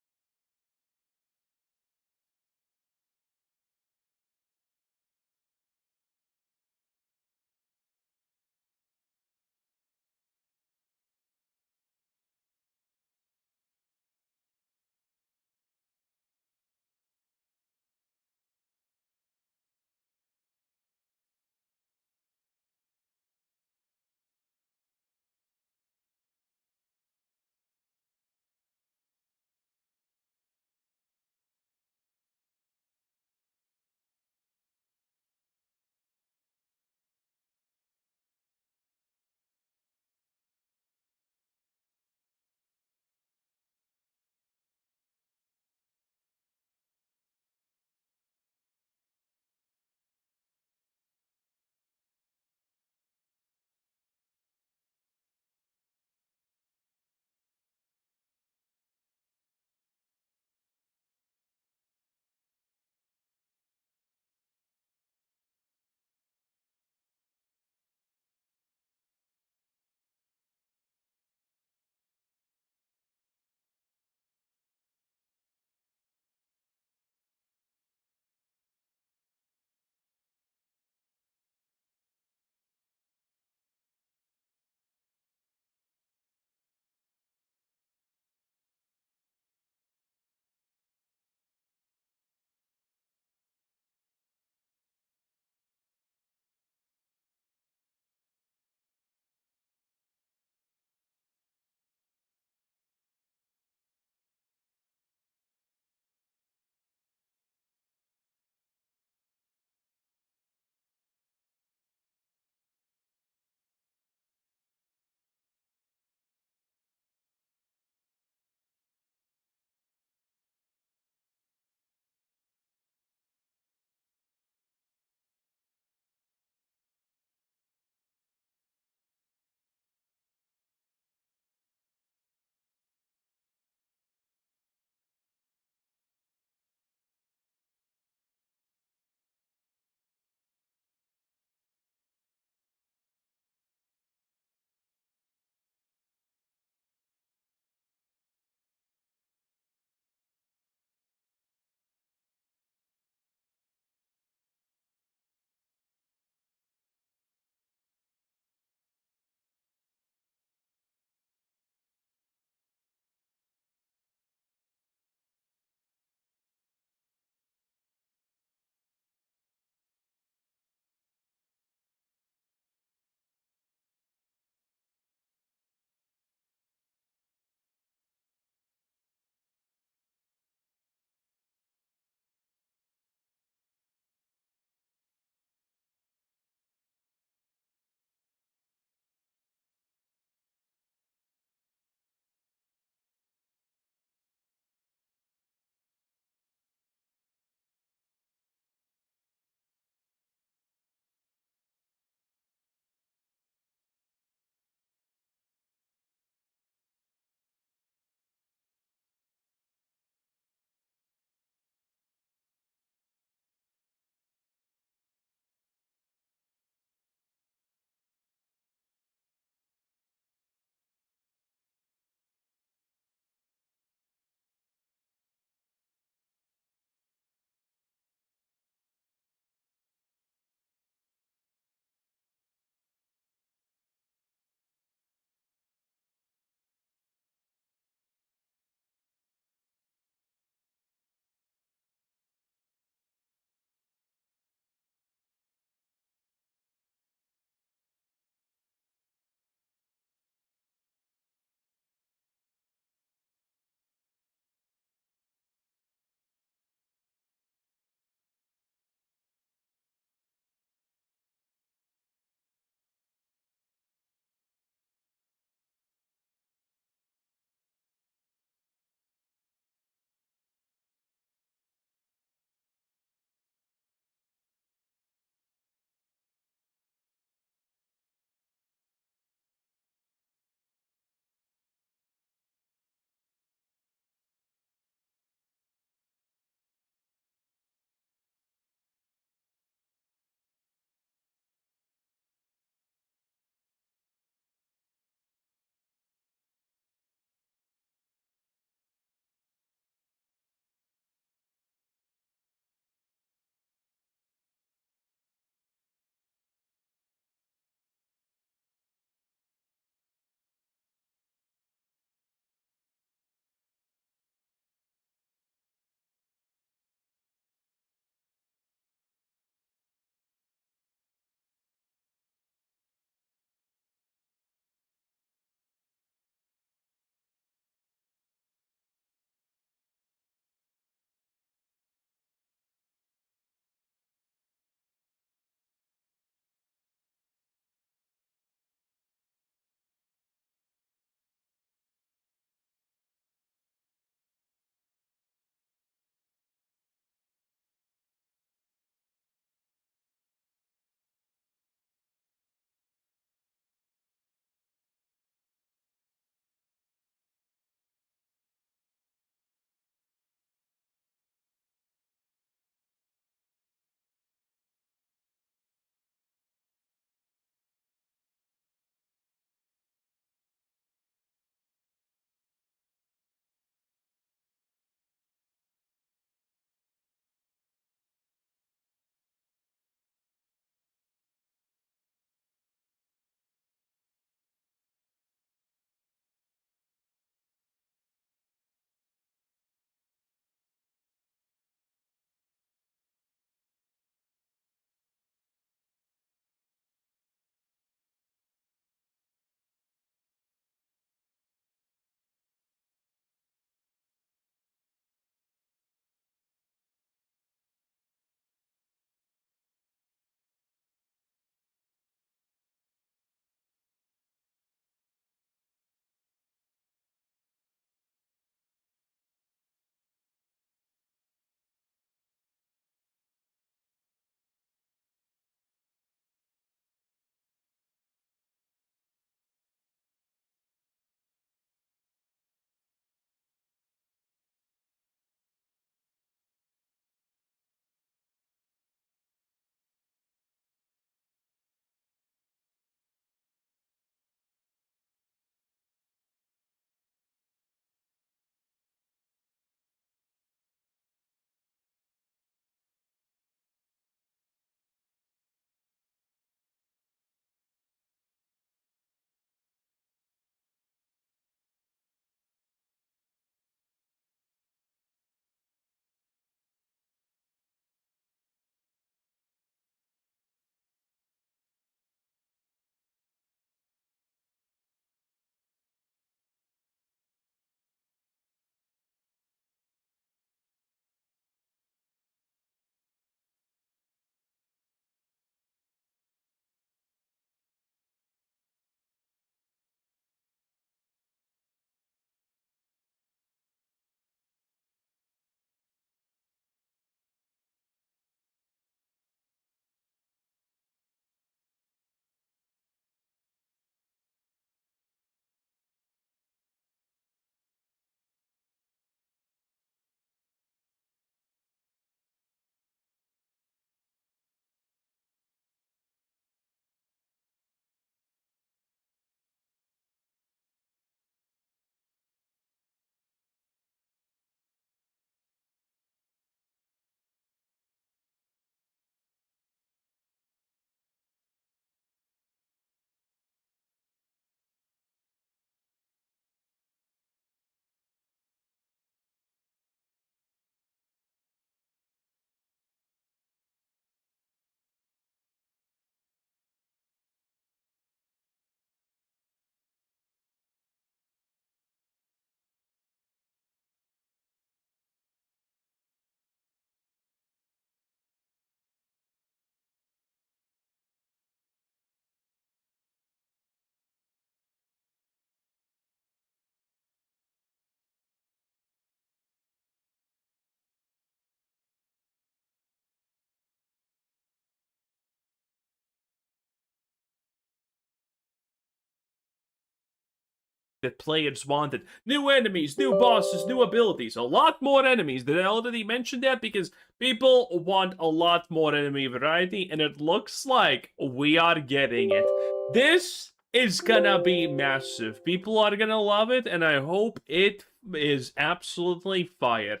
that players wanted. New enemies, new bosses, new abilities, a lot more enemies. Did I already mention that? Because people want a lot more enemy variety, and it looks like we are getting it. This is gonna be massive. People are gonna love it, and I hope it is absolutely fire.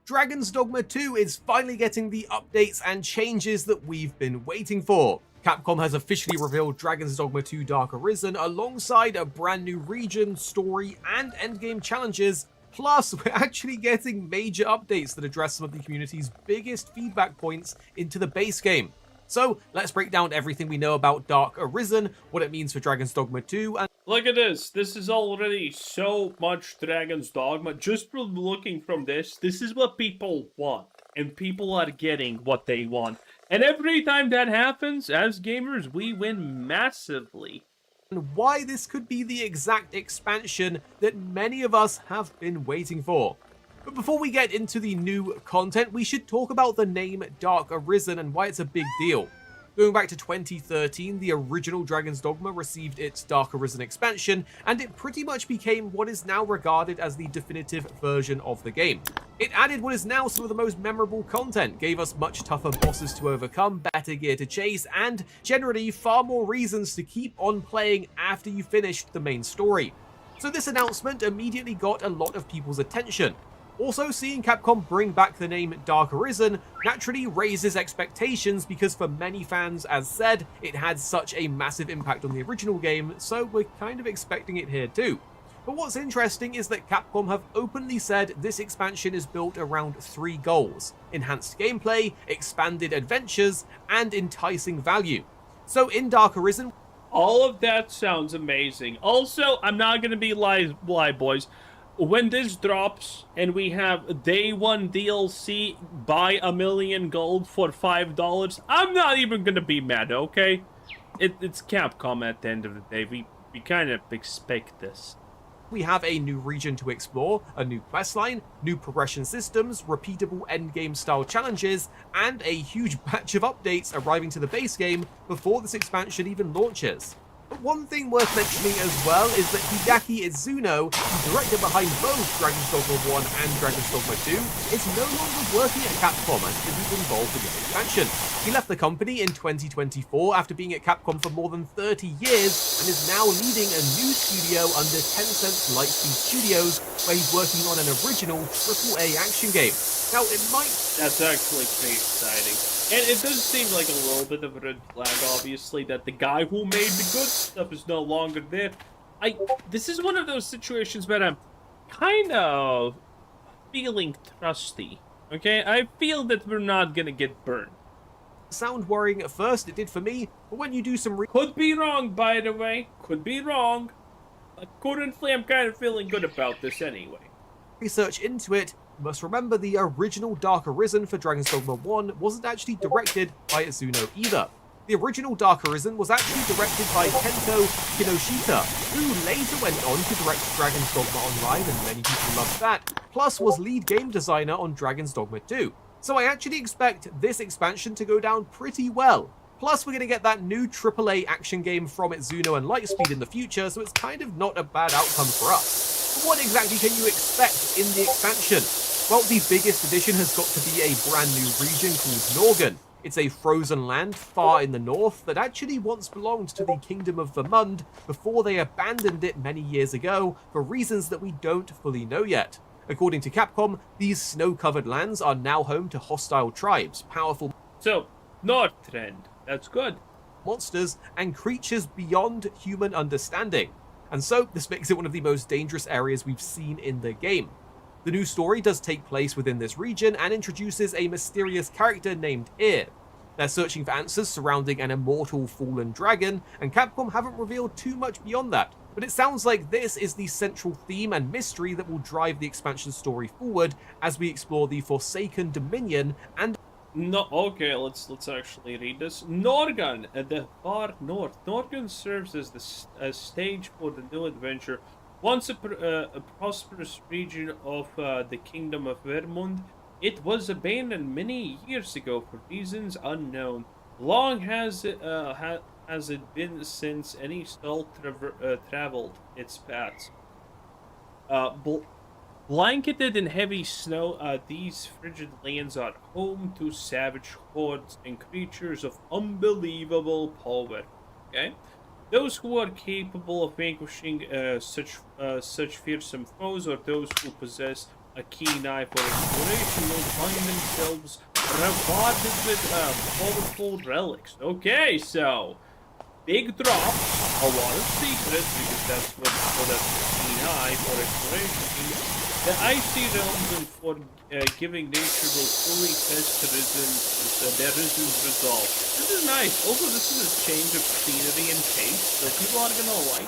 Dragon's Dogma 2 is finally getting the updates and changes that we've been waiting for. Capcom has officially revealed Dragon's Dogma 2 Dark Arisen alongside a brand new region, story, and endgame challenges. Plus, we're actually getting major updates that address some of the community's biggest feedback points into the base game. So, let's break down everything we know about Dark Arisen, what it means for Dragon's Dogma 2, and look at this. This is already so much Dragon's Dogma. Just from looking from this is what people want. And people are getting what they want. And every time that happens, as gamers, we win massively. and why this could be the exact expansion that many of us have been waiting for. But before we get into the new content, we should talk about the name Dark Arisen and why it's a big deal. Going back to 2013, the original Dragon's Dogma received its Dark Arisen expansion, and it pretty much became what is now regarded as the definitive version of the game. It added what is now some of the most memorable content, gave us much tougher bosses to overcome, better gear to chase, and generally far more reasons to keep on playing after you finished the main story. So this announcement immediately got a lot of people's attention. Also, seeing Capcom bring back the name Dark Arisen naturally raises expectations because for many fans, as said, it had such a massive impact on the original game, so we're kind of expecting it here too. But what's interesting is that Capcom have openly said this expansion is built around 3 goals: enhanced gameplay, expanded adventures, and enticing value. So in Dark Arisen, all of that sounds amazing. Also, I'm not gonna be lie boys. When this drops and we have day 1 DLC, buy 1,000,000 gold for $5, I'm not even gonna be mad, okay? It's Capcom at the end of the day. We kind of expect this. we have a new region to explore, a new questline, new progression systems, repeatable endgame style challenges, and a huge batch of updates arriving to the base game before this expansion even launches. But one thing worth mentioning as well is that Hideaki Itsuno, the director behind both Dragon's Dogma 1 and Dragon's Dogma 2, is no longer working at Capcom and isn't involved in this expansion. He left the company in 2024 after being at Capcom for more than 30 years and is now leading a new studio under Tencent's Lightspeed Studios, where he's working on an original AAA action game. Now, it might... That's actually pretty exciting. And it does seem like a little bit of a red flag, obviously, that the guy who made the good stuff is no longer there. This is one of those situations where I'm kind of feeling trusty, okay? I feel that we're not gonna get burned. sound worrying at first, it did for me, but when you do some Could be wrong, by the way. Could be wrong. But currently, I'm kind of feeling good about this anyway. research into it, you must remember the original Dark Arisen for Dragon's Dogma 1 wasn't actually directed by Itsuno either. The original Dark Arisen was actually directed by Kento Kinoshita, who later went on to direct Dragon's Dogma Online, and many people loved that, plus was lead game designer on Dragon's Dogma 2. So I actually expect this expansion to go down pretty well. Plus, we're going to get that new AAA action game from Itsuno and Lightspeed in the future, so it's kind of not a bad outcome for us. But what exactly can you expect in the expansion? Well, the biggest addition has got to be a brand new region called Norgan. It's a frozen land far in the north that actually once belonged to the Kingdom of Vermund before they abandoned it many years ago for reasons that we don't fully know yet. According to Capcom, these snow-covered lands are now home to hostile tribes, powerful north trend. That's good. monsters, and creatures beyond human understanding. And so, this makes it one of the most dangerous areas we've seen in the game. The new story does take place within this region and introduces a mysterious character named Ir. They're searching for answers surrounding an immortal fallen dragon, and Capcom haven't revealed too much beyond that. But it sounds like this is the central theme and mystery that will drive the expansion story forward as we explore the Forsaken Dominion and... No, okay, let's actually read this. Norgan, at the far north. Norgan serves as the stage for the new adventure. Once a prosperous region of the Kingdom of Vermund, it was abandoned many years ago for reasons unknown. Long has it been since any soul traveled its paths. Blanketed in heavy snow, these frigid lands are home to savage hordes and creatures of unbelievable power. Okay, those who are capable of vanquishing such fearsome foes, or those who possess a keen eye for exploration, will find themselves rewarded with powerful relics. Okay, so big drops, a lot of secrets, because that's what a keen eye for exploration. The icy realms and for giving nature will fully test their Risen's resolve. This is nice. Also, this is a change of scenery and pace, so people are gonna like.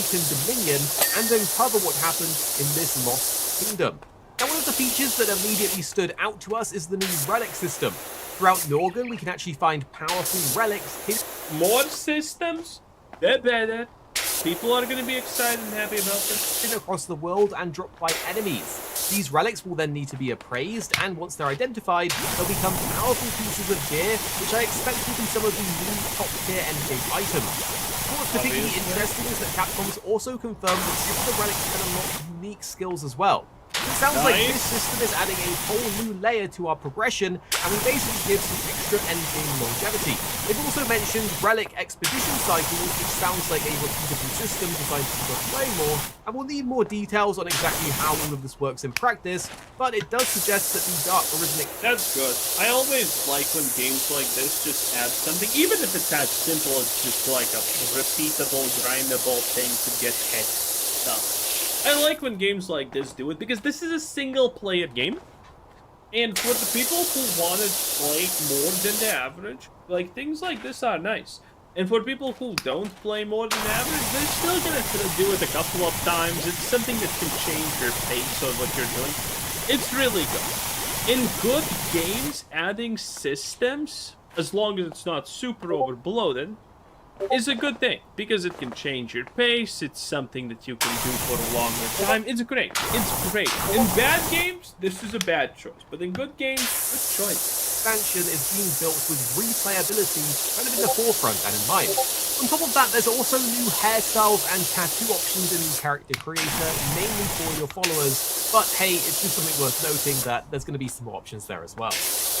Dominion and uncover what happened in this lost kingdom. Now, one of the features that immediately stood out to us is the new relic system. Throughout Norgan, we can actually find powerful relics hidden. More systems? They're better. People are going to be excited and happy about this. Across the world and dropped by enemies. These relics will then need to be appraised, and once they're identified, they'll become powerful pieces of gear, which I expect will be some of the new top-tier endgame items. What's particularly interesting is that Capcom's also confirmed that some of the relics can unlock unique skills as well. It sounds like this system is adding a whole new layer to our progression, and we basically give some extra endgame longevity. They've also mentioned relic expedition cycles, which sounds like a repeatable system designed to keep us playing more, and we'll need more details on exactly how all of this works in practice, but it does suggest that the Dark Arisen... That's good. I always like when games like this just add something, even if it's as simple as just like a repeatable, grindable thing to get head stuff. I like when games like this do it, because this is a single-player game, and for the people who want to play more than the average, like, things like this are nice. And for people who don't play more than average, they're still gonna do it a couple of times. It's something that can change your pace of what you're doing. It's really good. In good games, adding systems, as long as it's not super overbloated, is a good thing, because it can change your pace. It's something that you can do for a longer time. It's great. It's great. In bad games, this is a bad choice, but in good games, good choice. Expansion is being built with replayability kind of in the forefront and in mind. On top of that, there's also new hairstyles and tattoo options in the character creator, mainly for your followers, but hey, it's just something worth noting that there's going to be some more options there as well.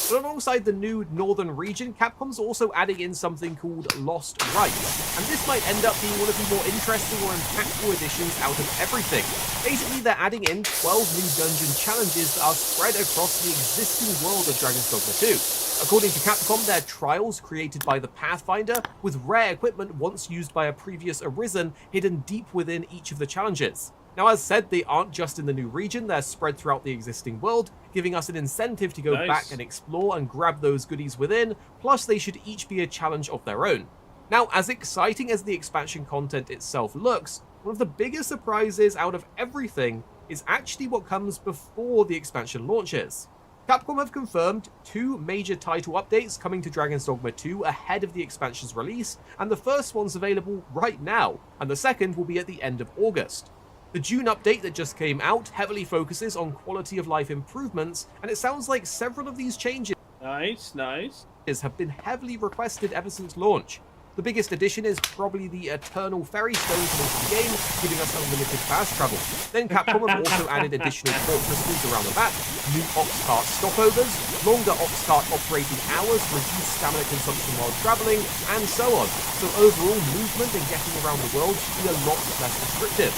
But alongside the new northern region, Capcom's also adding in something called Lost Rites, and this might end up being one of the more interesting or impactful additions out of everything. Basically, they're adding in 12 new dungeon challenges that are spread across the existing world of Dragon's Dogma 2. According to Capcom, they're trials created by the Pathfinder, with rare equipment once used by a previous Arisen hidden deep within each of the challenges. Now, as said, they aren't just in the new region, they're spread throughout the existing world, giving us an incentive to go back and explore and grab those goodies within, plus they should each be a challenge of their own. Now, as exciting as the expansion content itself looks, one of the biggest surprises out of everything is actually what comes before the expansion launches. Capcom have confirmed 2 major title updates coming to Dragon's Dogma 2 ahead of the expansion's release, and the first one's available right now, and the second will be at the end of August. The June update that just came out heavily focuses on quality of life improvements, and it sounds like several of these changes have been heavily requested ever since launch. The biggest addition is probably the Eternal Ferry Stone to the game, giving us unlimited fast travel. Then Capcom have also added additional port crystals around the map, new ox cart stopovers, longer ox cart operating hours, reduced stamina consumption while traveling, and so on. So overall, movement and getting around the world should be a lot less restrictive.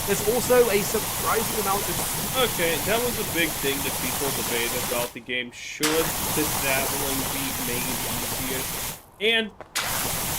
There's also a surprising amount of... Okay, that was a big thing that people debated about the game. Should the traveling be made easier? And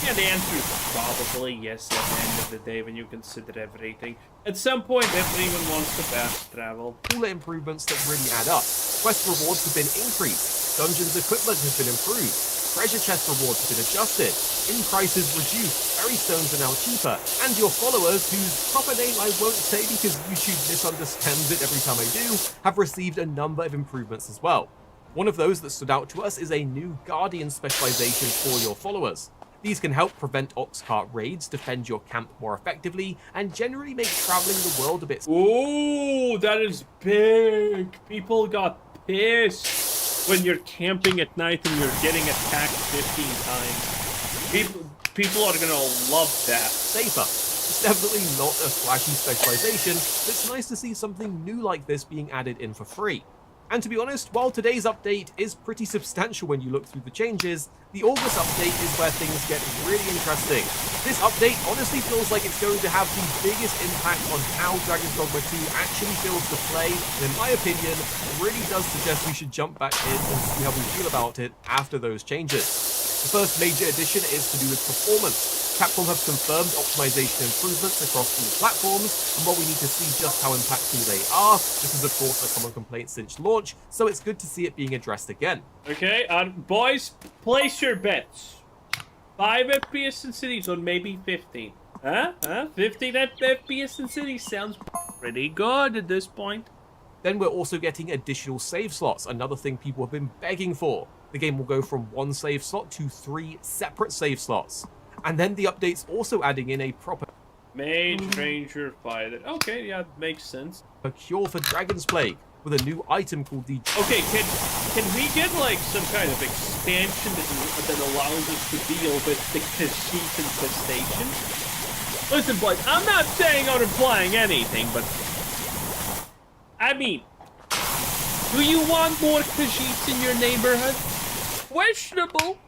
yeah, the answer is probably yes at the end of the day when you consider everything. At some point, everyone wants to fast travel. All the improvements that really add up. Quest rewards have been increased. Dungeons equipment has been improved. Treasure chest rewards have been adjusted. In prices reduced. Fairy stones are now cheaper. And your followers, whose proper name I won't say because YouTube misunderstands it every time I do, have received a number of improvements as well. One of those that stood out to us is a new Guardian specialization for your followers. These can help prevent ox cart raids, defend your camp more effectively, and generally make traveling the world a bit... Ooh, that is big! People got pissed when you're camping at night and you're getting attacked 15 times. People are gonna love that. Safer. It's definitely not a flashy specialization, but it's nice to see something new like this being added in for free. And to be honest, while today's update is pretty substantial when you look through the changes, the August update is where things get really interesting. This update honestly feels like it's going to have the biggest impact on how Dragon's Dogma 2 actually feels to play, and in my opinion, it really does suggest we should jump back in and see how we feel about it after those changes. The first major addition is to do with performance. Capcom have confirmed optimization improvements across all platforms, and while we need to see just how impactful they are, this is of course a common complaint since launch, so it's good to see it being addressed again. Okay, boys, place your bets. 5 FPS in cities or maybe 15. Huh? 15 FPS in cities sounds pretty good at this point. Then we're also getting additional save slots, another thing people have been begging for. The game will go from 1 save slot to 3 separate save slots. And then the update's also adding in a proper Mage, Ranger, Fighter. Okay, yeah, makes sense. a cure for Dragon's Plague, with a new item called the... Okay, can we get like some kind of expansion that allows us to deal with the Khajiit infestation? Listen, boys, I'm not saying or implying anything, but I mean, do you want more Khajiits in your neighborhood? Questionable.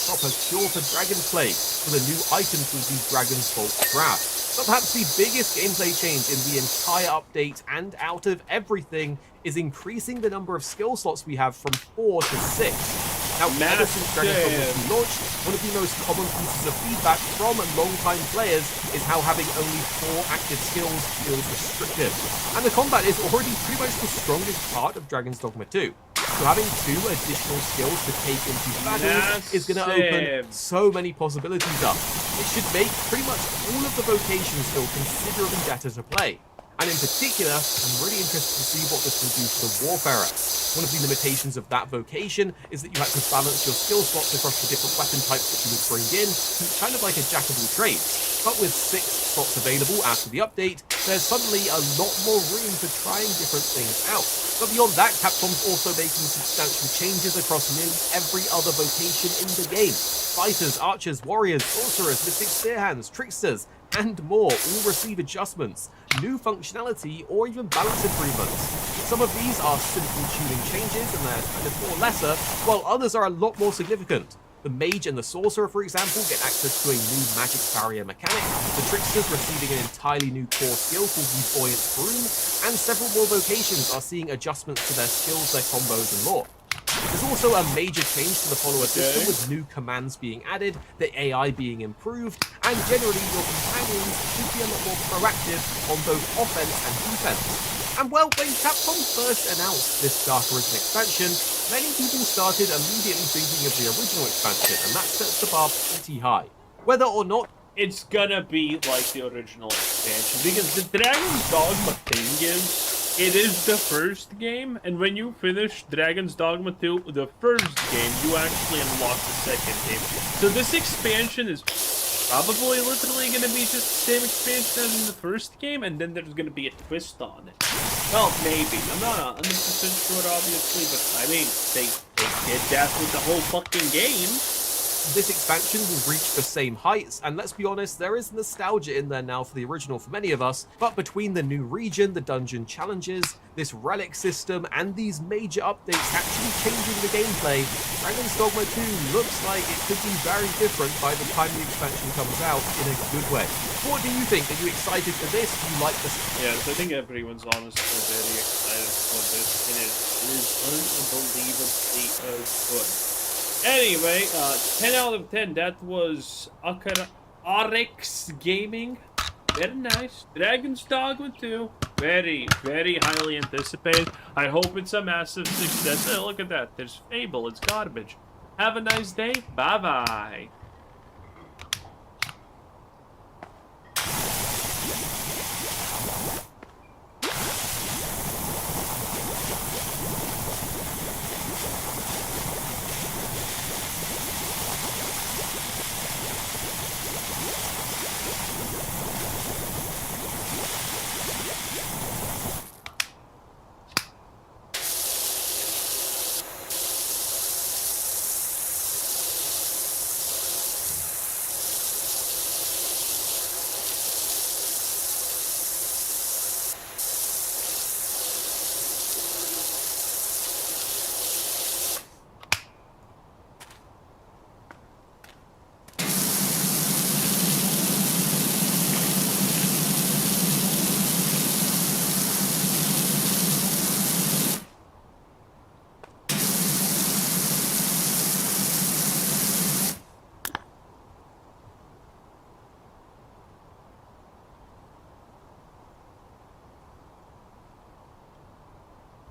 Proper cure for Dragon's Plague, with a new item called the Dragon's Bolt Grab. But perhaps the biggest gameplay change in the entire update and out of everything is increasing the number of skill slots we have from 4 to 6. Now, ever since Dragon's Dogma 2 launched, one of the most common pieces of feedback from long-time players is how having only 4 active skills feels restrictive. And the combat is already pretty much the strongest part of Dragon's Dogma 2. So having 2 additional skills to take into battle is going to open so many possibilities up. It should make pretty much all of the vocations feel considerably better to play. And in particular, I'm really interested to see what this will do for the Warfarer. One of the limitations of that vocation is that you had to balance your skill slots across the different weapon types that you would bring in, so it's kind of like a jack of all trades. But with 6 slots available after the update, there's suddenly a lot more room for trying different things out. But beyond that, Capcom's also making substantial changes across nearly every other vocation in the game. Fighters, archers, warriors, sorcerers, mystic spearhands, tricksters, and more all receive adjustments, new functionality, or even balance improvements. Some of these are simple tuning changes and they're kind of more lesser, while others are a lot more significant. The mage and the sorcerer, for example, get access to a new magic barrier mechanic, the tricksters receiving an entirely new core skill called the Buoyant Broom, and several more vocations are seeing adjustments to their skills, their combos, and more. There's also a major change to the follower system, with new commands being added, the AI being improved, and generally your companions should be a lot more proactive on both offense and defense. And well, when Capcom first announced this Dark Arisen expansion, many people started immediately thinking of the original expansion, and that sets the bar pretty high. Whether or not it's gonna be like the original expansion, because the Dragon's Dogma thing is, it is the first game, and when you finish Dragon's Dogma 2, the first game, you actually unlock the second game. So this expansion is probably literally going to be just the same expansion as in the first game, and then there's going to be a twist on it. Well, maybe. I'm not 100% sure, obviously, but I mean, they did that with the whole fucking game. This expansion will reach the same heights, and let's be honest, there is nostalgia in there now for the original for many of us, but between the new region, the dungeon challenges, this relic system, and these major updates actually changing the gameplay, Dragon's Dogma 2 looks like it could be very different by the time the expansion comes out in a good way. What do you think? Are you excited for this? Do you like this? Yes, I think everyone's honestly very excited for this, and it is unbelievably good. Anyway, 10 out of 10, that was RX Gaming. Very nice. Dragon's Dogma 2. Very, very highly anticipated. I hope it's a massive success. Hey, look at that. There's Fable. It's garbage. Have a nice day. Bye-bye.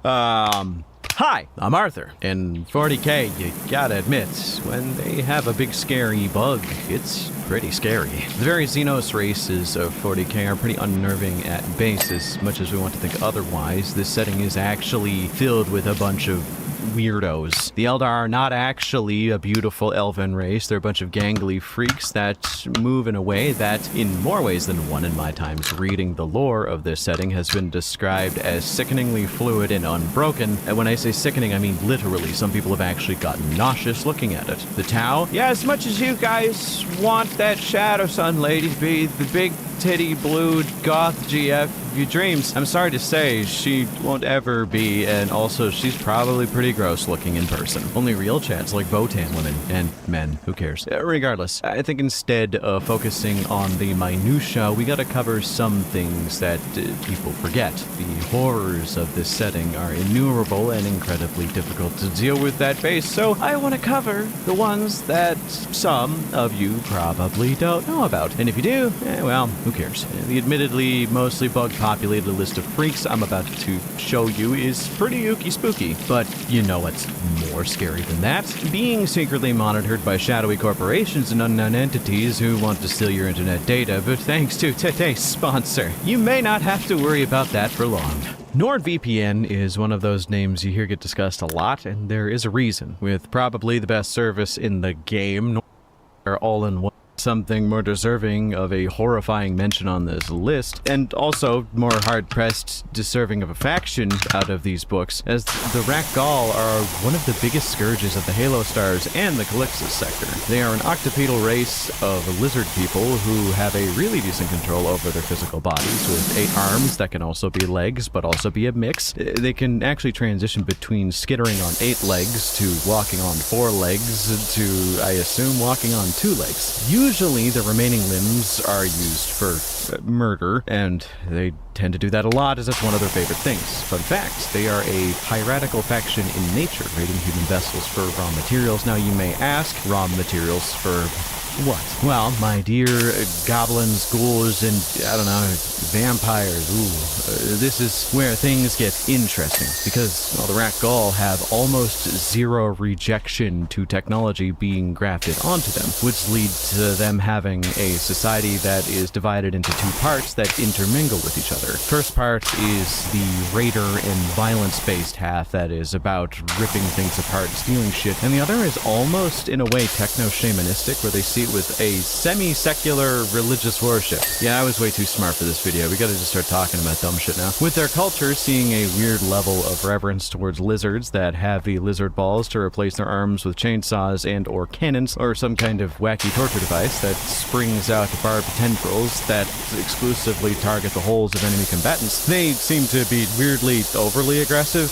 Hi, I'm Arthur. In 40K, you gotta admit, when they have a big scary bug, it's pretty scary. The various Xenos races of 40K are pretty unnerving at base, as much as we want to think otherwise. This setting is actually filled with a bunch of weirdos. The Eldar are not actually a beautiful elven race. They're a bunch of gangly freaks that move in a way that, in more ways than one in my times reading the lore of this setting, has been described as sickeningly fluid and unbroken. And when I say sickening, I mean literally. Some people have actually gotten nauseous looking at it. The Tau? Yeah, as much as you guys want that Shadow Sun lady to be the big titty blue goth GF of your dreams, I'm sorry to say she won't ever be, and also she's probably pretty gross looking in person. Only real chads like Votan women and men, who cares? Regardless, I think instead of focusing on the minutia, we gotta cover some things that people forget. The horrors of this setting are innumerable and incredibly difficult to deal with at base, so I want to cover the ones that some of you probably don't know about. And if you do, well, who cares? The admittedly mostly bug-populated list of freaks I'm about to show you is pretty ooky spooky, but you know what's more scary than that? Being secretly monitored by shadowy corporations and unknown entities who want to steal your internet data, but thanks to today's sponsor, you may not have to worry about that for long. NordVPN is one of those names you hear get discussed a lot, and there is a reason. With probably the best service in the game, are all in one. Something more deserving of a horrifying mention on this list, and also more hard-pressed deserving of a faction out of these books, as the Rakghoul are one of the biggest scourges of the Halo Stars and the Calixtus sector. They are an octopedal race of lizard people who have a really decent control over their physical bodies, with 8 arms that can also be legs, but also be a mix. They can actually transition between skittering on 8 legs to walking on 4 legs to, I assume, walking on 2 legs. Usually, the remaining limbs are used for murder, and they tend to do that a lot as it's one of their favorite things. Fun fact, they are a piratical faction in nature, raiding human vessels for raw materials. Now you may ask, raw materials for what? Well, my dear goblins, ghouls, and, I don't know, vampires, this is where things get interesting, because, well, the Rakghoul have almost zero rejection to technology being grafted onto them, which leads to them having a society that is divided into 2 parts that intermingle with each other. First part is the raider and violence-based half that is about ripping things apart and stealing shit, and the other is almost, in a way, techno-shamanistic, where they see it with a semi-secular religious worship. Yeah, I was way too smart for this video. We gotta just start talking about dumb shit now. With their culture seeing a weird level of reverence towards lizards that have the lizard balls to replace their arms with chainsaws and or cannons, or some kind of wacky torture device that springs out barbed tendrils that exclusively target the holes of enemy combatants, they seem to be weirdly overly aggressive,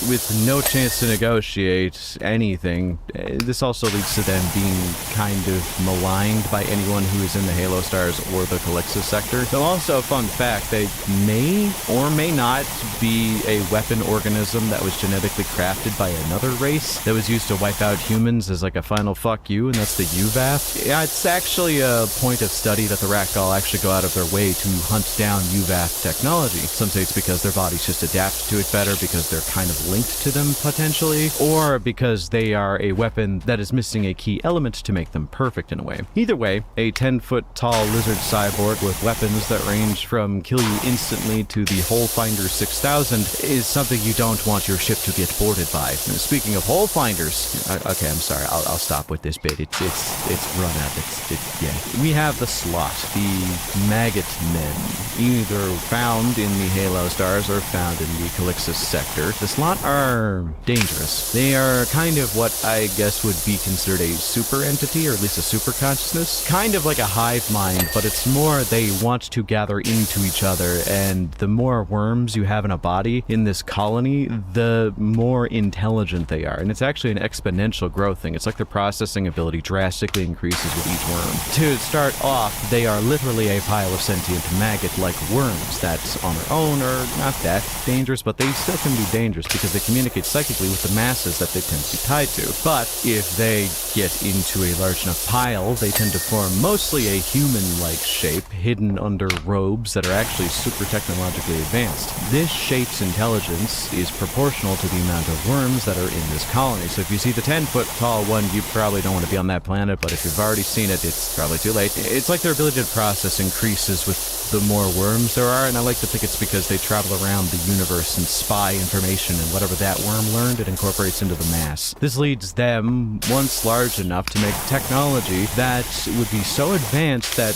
with no chance to negotiate anything. This also leads to them being kind of maligned by anyone who is in the Halo Stars or the Calixtus sector. Though also, fun fact, they may or may not be a weapon organism that was genetically crafted by another race that was used to wipe out humans as like a final fuck you, and that's the UVAF. Yeah, it's actually a point of study that the Rakghoul actually go out of their way to hunt down UVAF technology. Some say it's because their bodies just adapt to it better because they're kind of linked to them potentially, or because they are a weapon that is missing a key element to make them perfect in a way. Either way, a 10-foot tall lizard cyborg with weapons that range from kill you instantly to the Hullfinder 6000 is something you don't want your ship to get boarded by. And speaking of Hullfinders, okay, I'm sorry, I'll stop with this bit. It's run out. Yeah. We have the Slot, the Maggot Men, either found in the Halo Stars or found in the Calixtus sector. The Slot are dangerous. They are kind of what I guess would be considered a super entity, or at least a super consciousness. Kind of like a hive mind, but it's more they want to gather into each other, and the more worms you have in a body in this colony, the more intelligent they are. And it's actually an exponential growth thing. It's like their processing ability drastically increases with each worm. To start off, they are literally a pile of sentient maggot-like worms that on their own are not that dangerous, but they still can be dangerous because because they communicate psychically with the masses that they tend to be tied to. But if they get into a large enough pile, they tend to form mostly a human-like shape hidden under robes that are actually super technologically advanced. This shape's intelligence is proportional to the amount of worms that are in this colony. So if you see the 10-foot tall one, you probably don't want to be on that planet, but if you've already seen it, it's probably too late. It's like their ability to process increases with the more worms there are, and I like to think it's because they travel around the universe and spy information, and whatever that worm learned, it incorporates into the mass. This leads them, once large enough, to make technology that would be so advanced that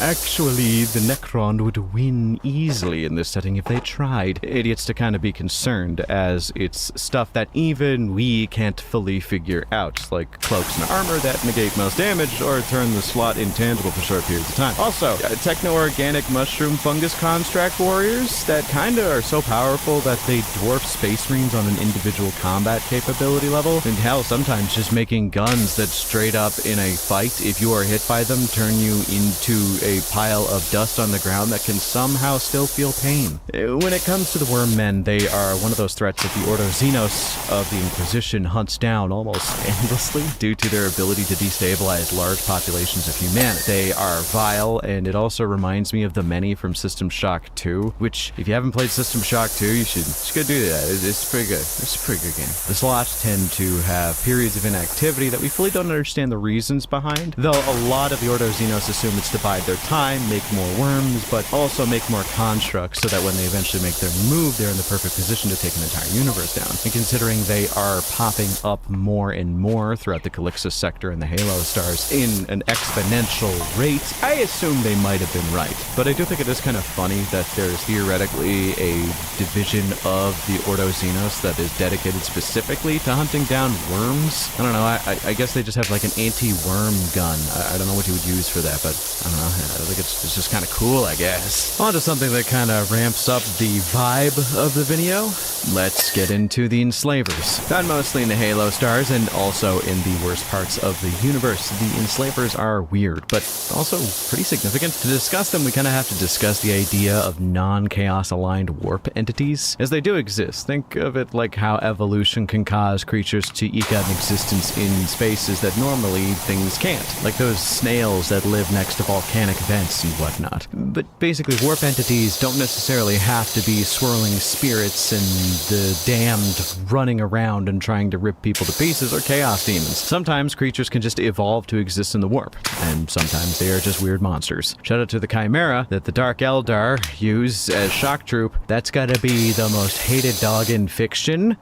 actually, the Necron would win easily in this setting if they tried. Idiots to kind of be concerned, as it's stuff that even we can't fully figure out, like cloaks and armor that negate most damage or turn the slot intangible for short periods of time. Also, techno-organic mushroom fungus construct warriors that kinda are so powerful that they dwarf space marines on an individual combat capability level, and hell, sometimes just making guns that straight up in a fight, if you are hit by them, turn you into a pile of dust on the ground that can somehow still feel pain. When it comes to the worm men, they are one of those threats that the Ordo Xenos of the Inquisition hunts down almost endlessly due to their ability to destabilize large populations of humanity. They are vile, and it also reminds me of the many from System Shock 2, which, if you haven't played System Shock 2, you should go do that. It's pretty good. It's a pretty good game. The slots tend to have periods of inactivity that we fully don't understand the reasons behind, though a lot of the Ordo Xenos assume it's to bide their time, make more worms, but also make more constructs so that when they eventually make their move, they're in the perfect position to take an entire universe down. And considering they are popping up more and more throughout the Calixus sector and the Halo stars in an exponential rate, I assume they might have been right. But I do think it is kind of funny that there's theoretically a division of the Ordo Xenos that is dedicated specifically to hunting down worms. I don't know, I guess they just have like an anti-worm gun. I don't know what you would use for that, but I don't know. I think it's just kind of cool, I guess. On to something that kind of ramps up the vibe of the video. Let's get into the Enslavers. Found mostly in the Halo stars and also in the worst parts of the universe. The Enslavers are weird, but also pretty significant. To discuss them, we kind of have to discuss the idea of non-chaos aligned warp entities, as they do exist. Think of it like how evolution can cause creatures to eke out an existence in spaces that normally things can't, like those snails that live next to volcanic vents and whatnot. But basically, warp entities don't necessarily have to be swirling spirits and the damned running around and trying to rip people to pieces, or chaos demons. Sometimes creatures can just evolve to exist in the warp, and sometimes they are just weird monsters. Shout out to the Chimera that the Dark Eldar use as shock troop. That's gotta be the most hated dog in fiction,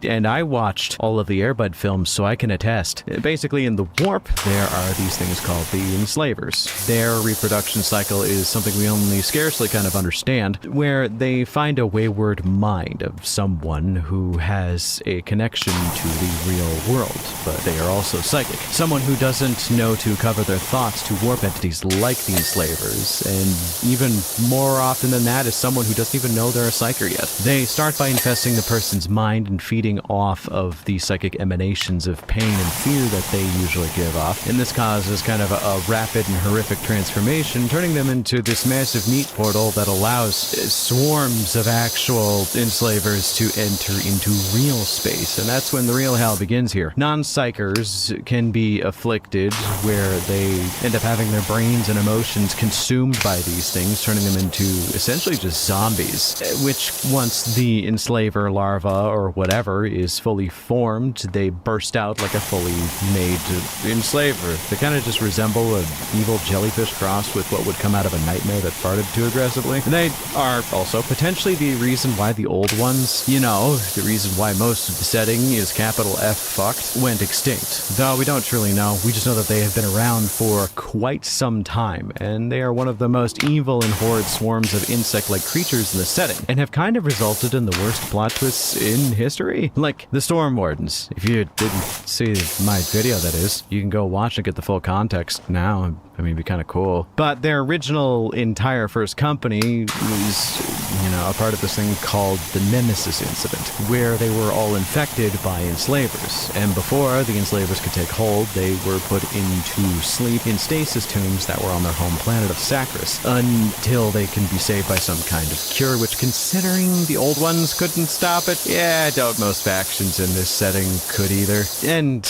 and I watched all of the Air Bud films, so I can attest. Basically, in the warp, there are these things called the Enslavers. Their reproduction cycle is something we only scarcely kind of understand, where they find a wayward mind of someone who has a connection to the real world, but they are also psychic. Someone who doesn't know to cover their thoughts to warp entities like the Enslavers, and even more often than that is someone who doesn't even know they're a psyker yet. They start by infesting the person's mind and feeding off of the psychic emanations of pain and fear that they usually give off, and this causes kind of a rapid and horrific transformation, turning them into this massive meat portal that allows swarms of actual enslavers to enter into real space, and that's when the real hell begins here. Non-psychers can be afflicted where they end up having their brains and emotions consumed by these things, turning them into essentially just zombies, which once the enslaver larva or whatever is fully formed, they burst out like a fully made enslaver. They kind of just resemble an evil jellyfish crossed with what would come out of a nightmare that farted too aggressively. And they are also potentially the reason why the old ones, you know, the reason why most of the setting is capital F fucked, went extinct. Though we don't truly know, we just know that they have been around for quite some time, and they are one of the most evil and horrid swarms of insect-like creatures in the setting, and have kind of resulted in the worst plot twists in history. Like the Storm Wardens. If you didn't see my video, that is, you can go watch and get the full context now. I mean, it'd be kind of cool. But their original entire first company was a part of this thing called the Nemesis Incident, where they were all infected by enslavers. And before the enslavers could take hold, they were put into sleep in stasis tombs that were on their home planet of Sacris, until they can be saved by some kind of cure, which, considering the old ones couldn't stop it, yeah, I doubt most factions in this setting could either. And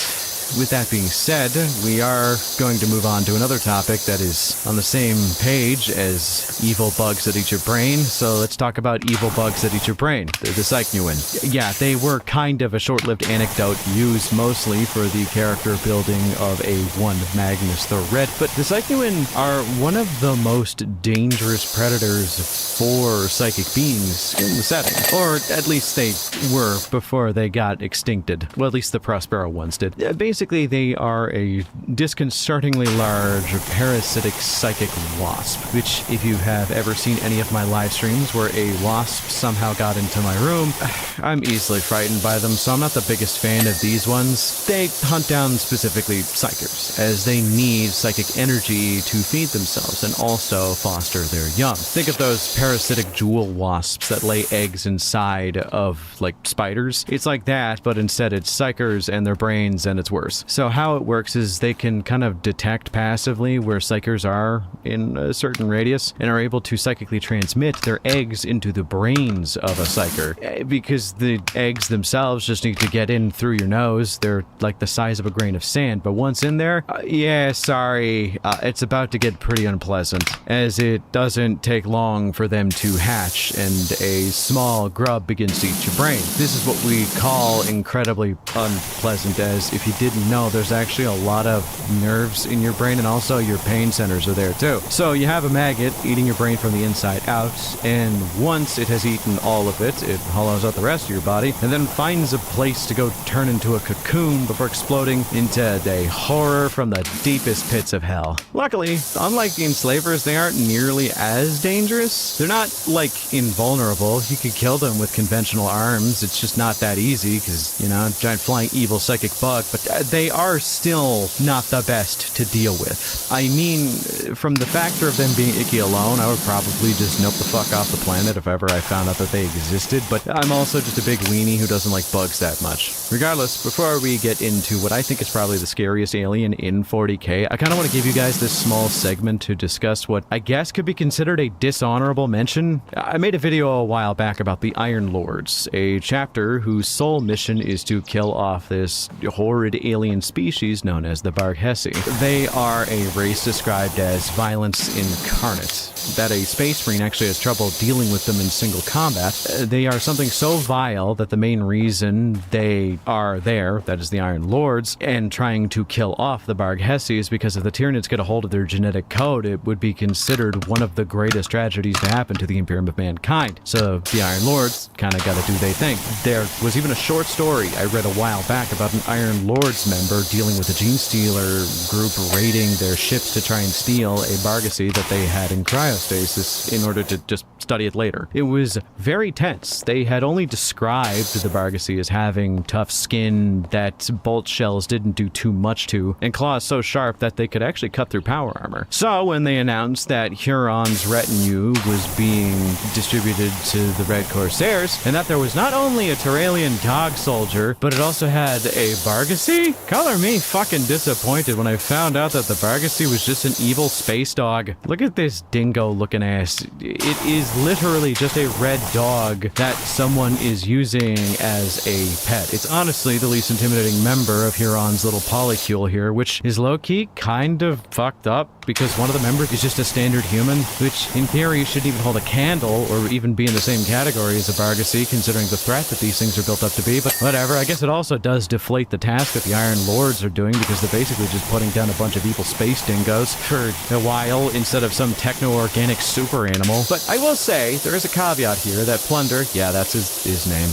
with that being said, we are going to move on to another topic that is on the same page as evil bugs that eat your brain. So let's talk about evil bugs that eat your brain, the Psychnuin. Yeah, they were kind of a short-lived anecdote used mostly for the character building of A1 Magnus the Red, but the Psychnuin are one of the most dangerous predators for psychic beings in the setting. Or at least they were before they got extincted. Well, at least the Prospero ones did. Basically, they are a disconcertingly large parasitic psychic wasp, which, if you have ever seen any of my live streams where a wasp somehow got into my room, I'm easily frightened by them, so I'm not the biggest fan of these ones. They hunt down specifically psychers, as they need psychic energy to feed themselves and also foster their young. Think of those parasitic jewel wasps that lay eggs inside of, like, spiders. It's like that, but instead it's psychers and their brains, and it's worse. So how it works is they can kind of detect passively where psychers are in a certain radius and are able to psychically transmit their eggs into the brains of a psyker. Because the eggs themselves just need to get in through your nose. They're like the size of a grain of sand, but once in there, it's about to get pretty unpleasant, as it doesn't take long for them to hatch and a small grub begins to eat your brain. This is what we call incredibly unpleasant, as if you didn't know, there's actually a lot of nerves in your brain, and also your pain centers are there too. So you have a maggot eating your brain from the inside out, and once it has eaten all of it, it hollows out the rest of your body, and then finds a place to go turn into a cocoon before exploding into a horror from the deepest pits of hell. Luckily, unlike the enslavers, they aren't nearly as dangerous. They're not, like, invulnerable. You could kill them with conventional arms. It's just not that easy, because, giant flying evil psychic bug, but they are still not the best to deal with. I mean, from the factor of them being icky alone, I would probably just nope the fuck off the planet if ever I found out that they existed, but I'm also just a big weenie who doesn't like bugs that much. Regardless, before we get into what I think is probably the scariest alien in 40k, I kind of want to give you guys this small segment to discuss what I guess could be considered a dishonorable mention. I made a video a while back about the Iron Lords, a chapter whose sole mission is to kill off this horrid alien species known as the Barghesi. They are a race described as violence incarnate, that a space marine actually has trouble dealing with them in single combat. They are something so vile that the main reason they are there, that is the Iron Lords, and trying to kill off the Barghesi is because if the Tyranids get a hold of their genetic code, it would be considered one of the greatest tragedies to happen to the Imperium of Mankind. So the Iron Lords kind of got to do their thing. There was even a short story I read a while back about an Iron Lords member dealing with a Gene Stealer group raiding their ships to try and steal a Barghesi that they had in cryostasis in order to just study it later. It was very tense. They had only described the Barghesi as having tough skin that bolt shells didn't do too much to, and claws so sharp that they could actually cut through power armor. So when they announced that Huron's retinue was being distributed to the Red Corsairs, and that there was not only a Turalian dog soldier, but it also had a Barghesi, color me fucking disappointed when I found out that the Barghesi was just an evil space dog. Look at this dingo looking ass. It is literally just a red dog that someone is using as a pet. It's honestly the least intimidating member of Huron's little polycule here, which is low-key kind of fucked up because one of the members is just a standard human, which in theory shouldn't even hold a candle or even be in the same category as a Barghesi, considering the threat that these things are built up to be, but whatever. I guess it also does deflate the task that the Iron Lords are doing because they're basically just putting down a bunch of evil space dingoes for a while instead of some techno-organic super animal. But I will say, there is a caveat here that Plunder, yeah, that's his name,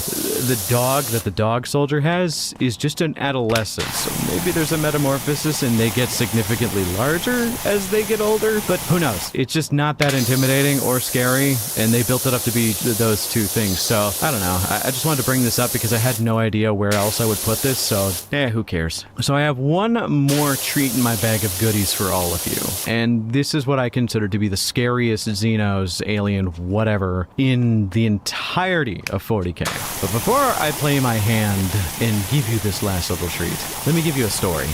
the dog that the dog soldier has is just an adolescent, so maybe there's a metamorphosis and they get significantly larger as as they get older, but who knows? It's just not that intimidating or scary, and they built it up to be those two things. So I don't know. I just wanted to bring this up because I had no idea where else I would put this, so who cares? So I have one more treat in my bag of goodies for all of you, and this is what I consider to be the scariest Xenos, alien, whatever, in the entirety of 40K. But before I play my hand and give you this last little treat, let me give you a story.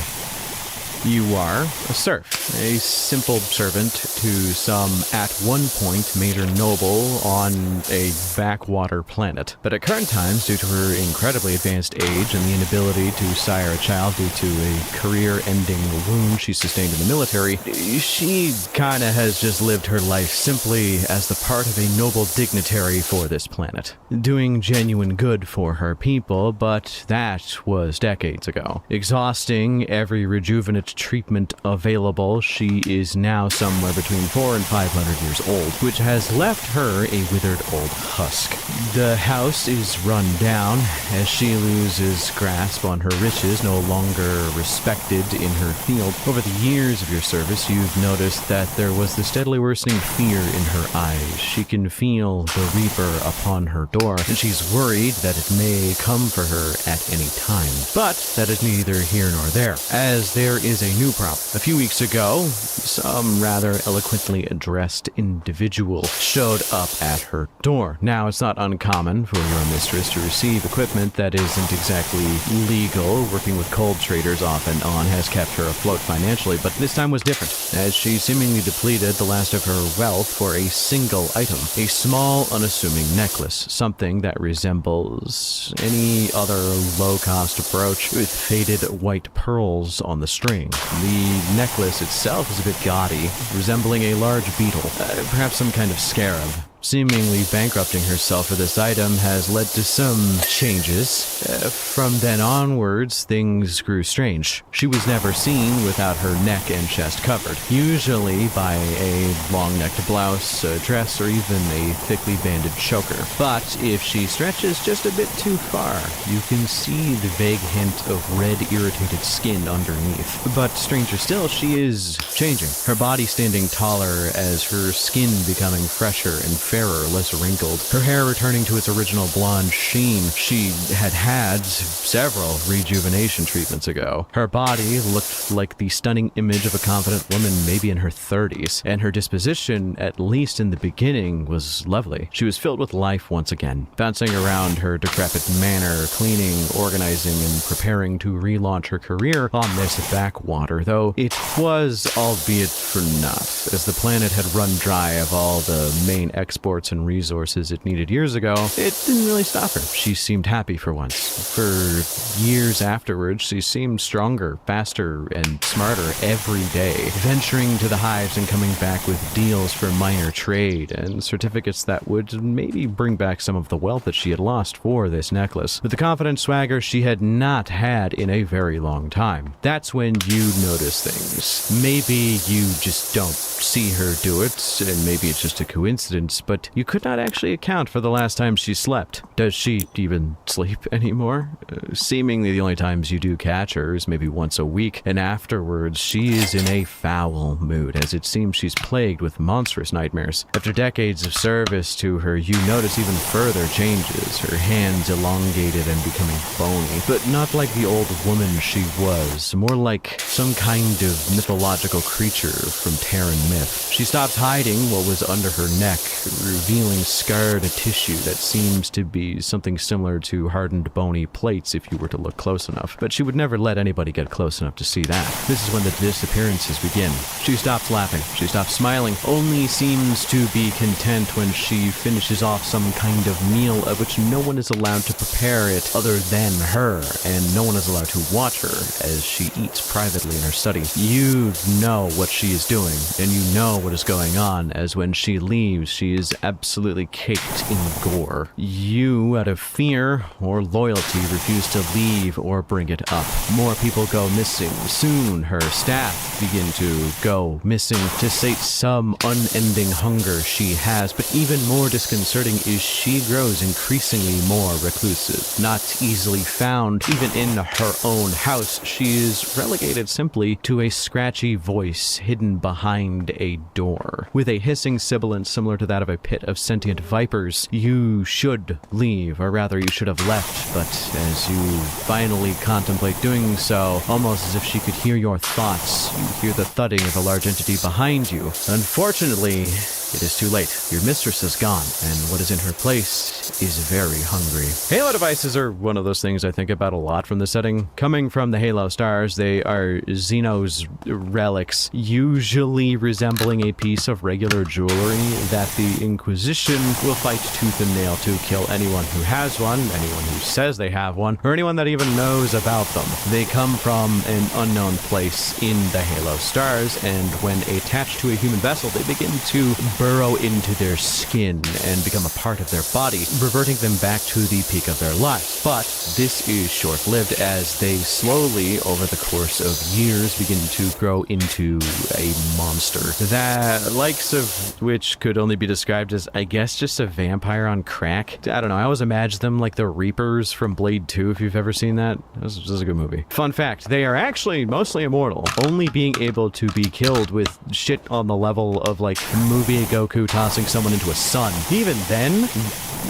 You are a serf, a simple servant to some, at one point, major noble on a backwater planet. But at current times, due to her incredibly advanced age and the inability to sire a child due to a career-ending wound she sustained in the military, she kinda has just lived her life simply as the part of a noble dignitary for this planet, doing genuine good for her people, but that was decades ago. Exhausting every rejuvenate treatment available, she is now somewhere between 400 and 500 years old, which has left her a withered old husk. The house is run down as she loses grasp on her riches, no longer respected in her field. Over the years of your service, you've noticed that there was the steadily worsening fear in her eyes. She can feel the Reaper upon her door, and she's worried that it may come for her at any time. But that is neither here nor there, as there is a new problem. A few weeks ago, some rather eloquently addressed individual showed up at her door. Now, it's not uncommon for your mistress to receive equipment that isn't exactly legal. Working with cold traders off and on has kept her afloat financially, but this time was different, as she seemingly depleted the last of her wealth for a single item, a small, unassuming necklace, something that resembles any other low-cost brooch with faded white pearls on the string. The necklace itself is a bit gaudy, resembling a large beetle, perhaps some kind of scarab. Seemingly bankrupting herself for this item has led to some changes. From then onwards, things grew strange. She was never seen without her neck and chest covered, usually by a long-necked blouse, a dress, or even a thickly banded choker. But if she stretches just a bit too far, you can see the vague hint of red, irritated skin underneath. But stranger still, she is changing, her body standing taller as her skin becoming fresher and fairer, less wrinkled, her hair returning to its original blonde sheen she had had several rejuvenation treatments ago. Her body looked like the stunning image of a confident woman maybe in her 30s, and her disposition, at least in the beginning, was lovely. She was filled with life once again, bouncing around her decrepit manor, cleaning, organizing, and preparing to relaunch her career on this backwater, though it was, albeit for naught, as the planet had run dry of all the main exports and resources it needed years ago. It didn't really stop her. She seemed happy for once. For years afterwards, she seemed stronger, faster, and smarter every day, venturing to the hives and coming back with deals for minor trade and certificates that would maybe bring back some of the wealth that she had lost for this necklace, with the confident swagger she had not had in a very long time. That's when you notice things. Maybe you just don't see her do it, and maybe it's just a coincidence, but you could not actually account for the last time she slept. Does she even sleep anymore? Seemingly the only times you do catch her is maybe once a week, and afterwards she is in a foul mood, as it seems she's plagued with monstrous nightmares. After decades of service to her, you notice even further changes, her hands elongated and becoming bony, but not like the old woman she was, more like some kind of mythological creature from Terran myth. She stopped hiding what was under her neck, revealing scarred tissue that seems to be something similar to hardened bony plates if you were to look close enough, but she would never let anybody get close enough to see that. This is when the disappearances begin. She stops laughing, she stops smiling, only seems to be content when she finishes off some kind of meal of which no one is allowed to prepare it other than her, and no one is allowed to watch her as she eats privately in her study. You know what she is doing, and you know what is going on, as when she leaves, she is is absolutely caked in gore. You, out of fear or loyalty, refuse to leave or bring it up. More people go missing. Soon, her staff begin to go missing to sate some unending hunger she has. But even more disconcerting is she grows increasingly more reclusive. Not easily found, even in her own house, she is relegated simply to a scratchy voice hidden behind a door. With a hissing sibilant similar to that of a pit of sentient vipers, you should leave, or rather you should have left, but as you finally contemplate doing so, almost as if she could hear your thoughts, you hear the thudding of a large entity behind you. Unfortunately, it is too late. Your mistress is gone, and what is in her place is very hungry. Halo devices are one of those things I think about a lot from the setting. Coming from the Halo stars, they are Xenos relics, usually resembling a piece of regular jewelry that the Inquisition will fight tooth and nail to kill anyone who has one, anyone who says they have one, or anyone that even knows about them. They come from an unknown place in the Halo stars, and when attached to a human vessel, they begin to burrow into their skin and become a part of their body, reverting them back to the peak of their lives. But this is short-lived, as they slowly, over the course of years, begin to grow into a monster. The likes of which could only be described as, I guess, just a vampire on crack. I don't know, I always imagine them like the Reapers from Blade 2, if you've ever seen that. This is a good movie. Fun fact, they are actually mostly immortal, only being able to be killed with shit on the level of like movie Goku tossing someone into a sun. Even then,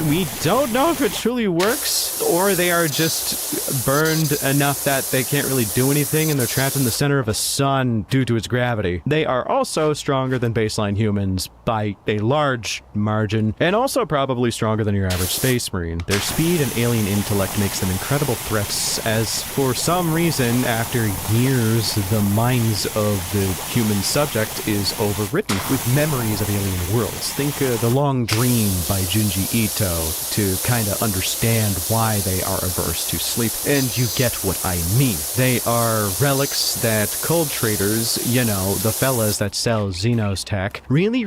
we don't know if it truly works, or they are just burned enough that they can't really do anything and they're trapped in the center of a sun due to its gravity. They are also stronger than baseline humans by a large margin, and also probably stronger than your average space marine. Their speed and alien intellect makes them incredible threats, as for some reason, after years, the minds of the human subject is overwritten with memories of alien worlds. Think The Long Dream by Junji Ito to kind of understand why they are averse to sleep, and you get what I mean. They are relics that cold traders, you know, the fellas that sell Xenos tech, really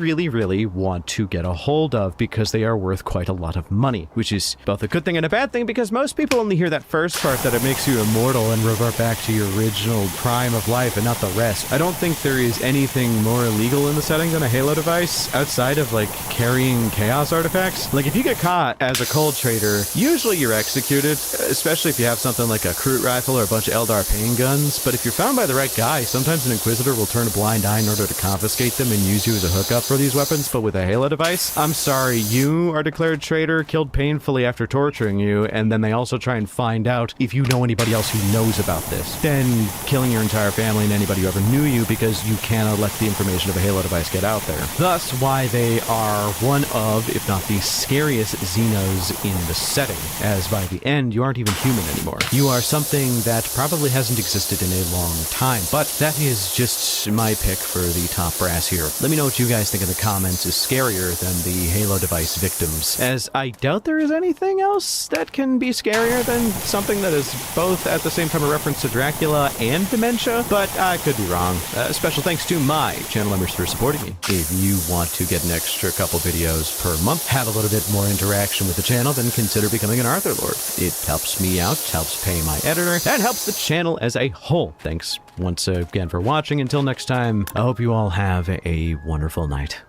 want to get a hold of, because they are worth quite a lot of money, which is both a good thing and a bad thing, because most people only hear that first part, that it makes you immortal and revert back to your original prime of life, and not the rest. I don't think there is anything more illegal in the setting than a Halo device, outside of like carrying chaos artifacts. Like if you get caught as a cold trader, usually you're executed, especially if you have something like a Krut rifle or a bunch of Eldar pain guns. But if you're found by the right guy, sometimes an Inquisitor will turn a blind eye in order to confiscate them and use you as a hookup for these weapons. But with a Halo device, I'm sorry, you are declared traitor, killed painfully after torturing you, and then they also try and find out if you know anybody else who knows about this, then killing your entire family and anybody who ever knew you, because you cannot let the information of a Halo device get out there. Thus, why they are one of, if not the scariest Xenos in the setting, as by the end, you aren't even human anymore. You are something that probably hasn't existed in a long time, but that is just my pick for the top brass here. Let me know what you guys think in the comments is scarier than the Halo device victims, as I doubt there is anything else that can be scarier than something that is both at the same time a reference to Dracula and dementia, but I could be wrong. Special thanks to my channel members for supporting me. If you want to get an extra couple videos per month, have a little bit more interaction with the channel, then consider becoming an Arthur Lord. It helps me out, helps pay my editor, and helps the channel as a whole. Thanks once again for watching. Until next time, I hope you all have a wonderful night.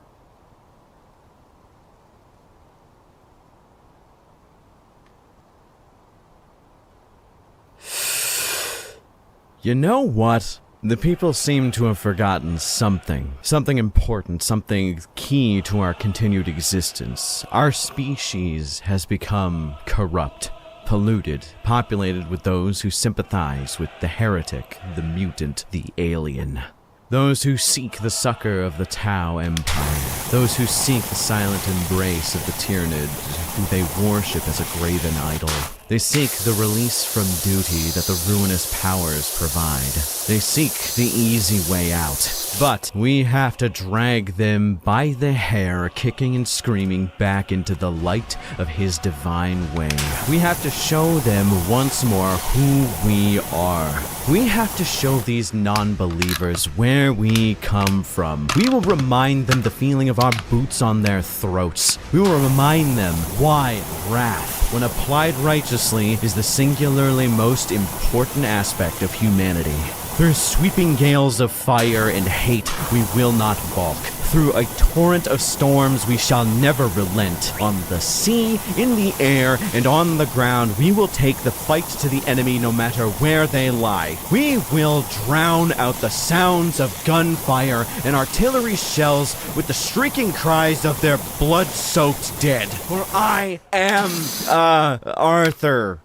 You know what? The people seem to have forgotten something. Something important, something key to our continued existence. Our species has become corrupt, polluted, populated with those who sympathize with the heretic, the mutant, the alien. Those who seek the succor of the Tau Empire. Those who seek the silent embrace of the Tyranid, who they worship as a graven idol. They seek the release from duty that the ruinous powers provide. They seek the easy way out. But we have to drag them by the hair, kicking and screaming back into the light of his divine way. We have to show them once more who we are. We have to show these non-believers where we come from. We will remind them the feeling of our boots on their throats. We will remind them why wrath, when applied righteously, is the singularly most important aspect of humanity. Through sweeping gales of fire and hate, we will not balk. Through a torrent of storms, we shall never relent. On the sea, in the air, and on the ground, we will take the fight to the enemy no matter where they lie. We will drown out the sounds of gunfire and artillery shells with the shrieking cries of their blood-soaked dead. For I am, Arthur.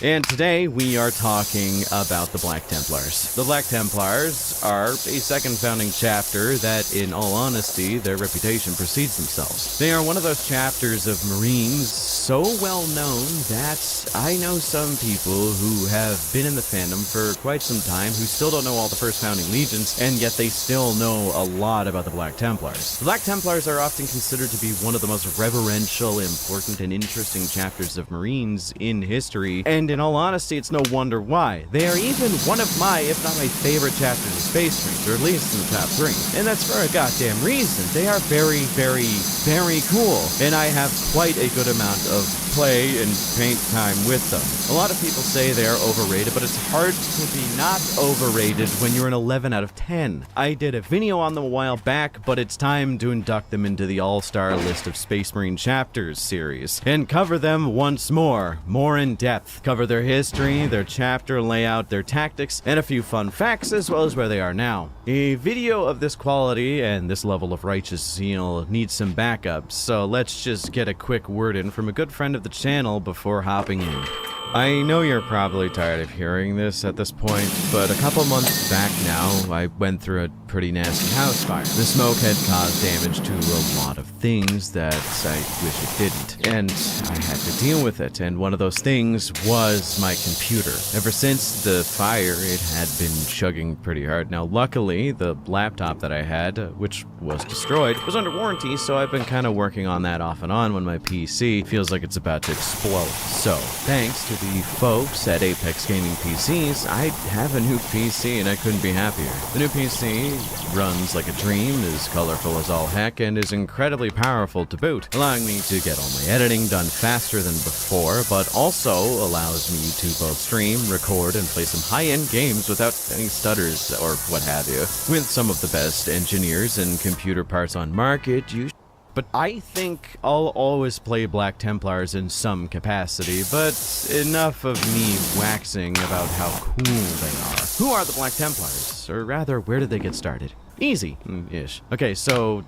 And today we are talking about the Black Templars. The Black Templars are a second founding chapter that, in all honesty, their reputation precedes themselves. They are one of those chapters of Marines so well known that I know some people who have been in the fandom for quite some time who still don't know all the first founding legions, and yet they still know a lot about the Black Templars. The Black Templars are often considered to be one of the most reverential, important, and interesting chapters of Marines in history, and in all honesty, it's no wonder why. They are even one of my, if not my favorite chapters of Space Marines, or at least in the top 3. And that's for a goddamn reason. They are very, very, very cool. And I have quite a good amount of play and paint time with them. A lot of people say they are overrated, but it's hard to be not overrated when you're an 11 out of 10. I did a video on them a while back, but it's time to induct them into the all-star list of Space Marine chapters series, and cover them once more in depth. Cover their history, their chapter layout, their tactics, and a few fun facts, as well as where they are now. A video of this quality and this level of righteous zeal needs some backup, so let's just get a quick word in from a good friend of the channel before hopping in. I know you're probably tired of hearing this at this point, but a couple months back now, I went through a pretty nasty house fire. The smoke had caused damage to a lot of things that I wish it didn't, and I had to deal with it, and one of those things was my computer. Ever since the fire, it had been chugging pretty hard. Now, luckily, the laptop that I had, which was destroyed, was under warranty, so I've been kind of working on that off and on when my PC feels like it's about to explode. So, thanks to the folks at Apex Gaming PCs, I have a new PC and I couldn't be happier. The new PC runs like a dream, is colorful as all heck, and is incredibly powerful to boot, allowing me to get all my editing done faster than before, but also allows me to both stream, record, and play some high-end games without any stutters or what have you. With some of the best engineers and computer parts on market, but I think I'll always play Black Templars in some capacity, but enough of me waxing about how cool they are. Who are the Black Templars? Or rather, where did they get started? Easy-ish. Okay, so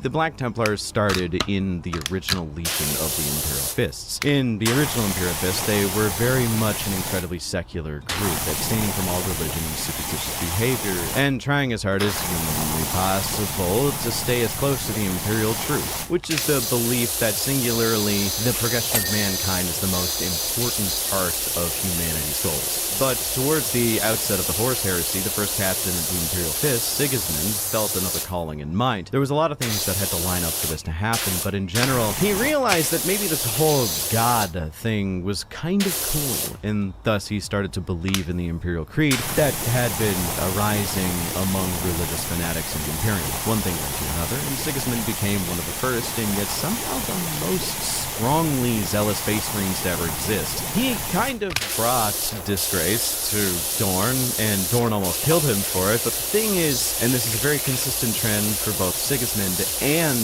the Black Templars started in the original Legion of the Imperial Fists. In the original Imperial Fists, they were very much an incredibly secular group, abstaining from all religion and superstitious behavior, and trying as hard as humanly possible to stay as close to the Imperial truth, which is the belief that singularly the progression of mankind is the most important part of humanity's goals. But towards the outset of the Horus Heresy, the first captain of the Imperial Fist, Sigismund, felt another calling in mind. There was a lot of things that had to line up for this to happen, but in general, he realized that maybe this whole God thing was kind of cool, and thus he started to believe in the Imperial Creed that had been arising among religious fanatics in the Imperium. One thing led to another, and Sigismund became one of the first, and yet somehow the most strongly zealous Space Marines to ever exist. He kind of brought disgrace to Dorn, and Dorn almost killed him for it, but the thing is, and this is a very consistent trend for both Sigismund and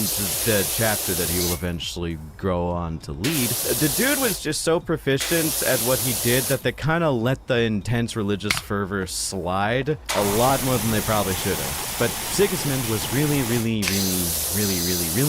the chapter that he will eventually grow on to lead, the dude was just so proficient at what he did that they kind of let the intense religious fervor slide a lot more than they probably should have. But Sigismund was really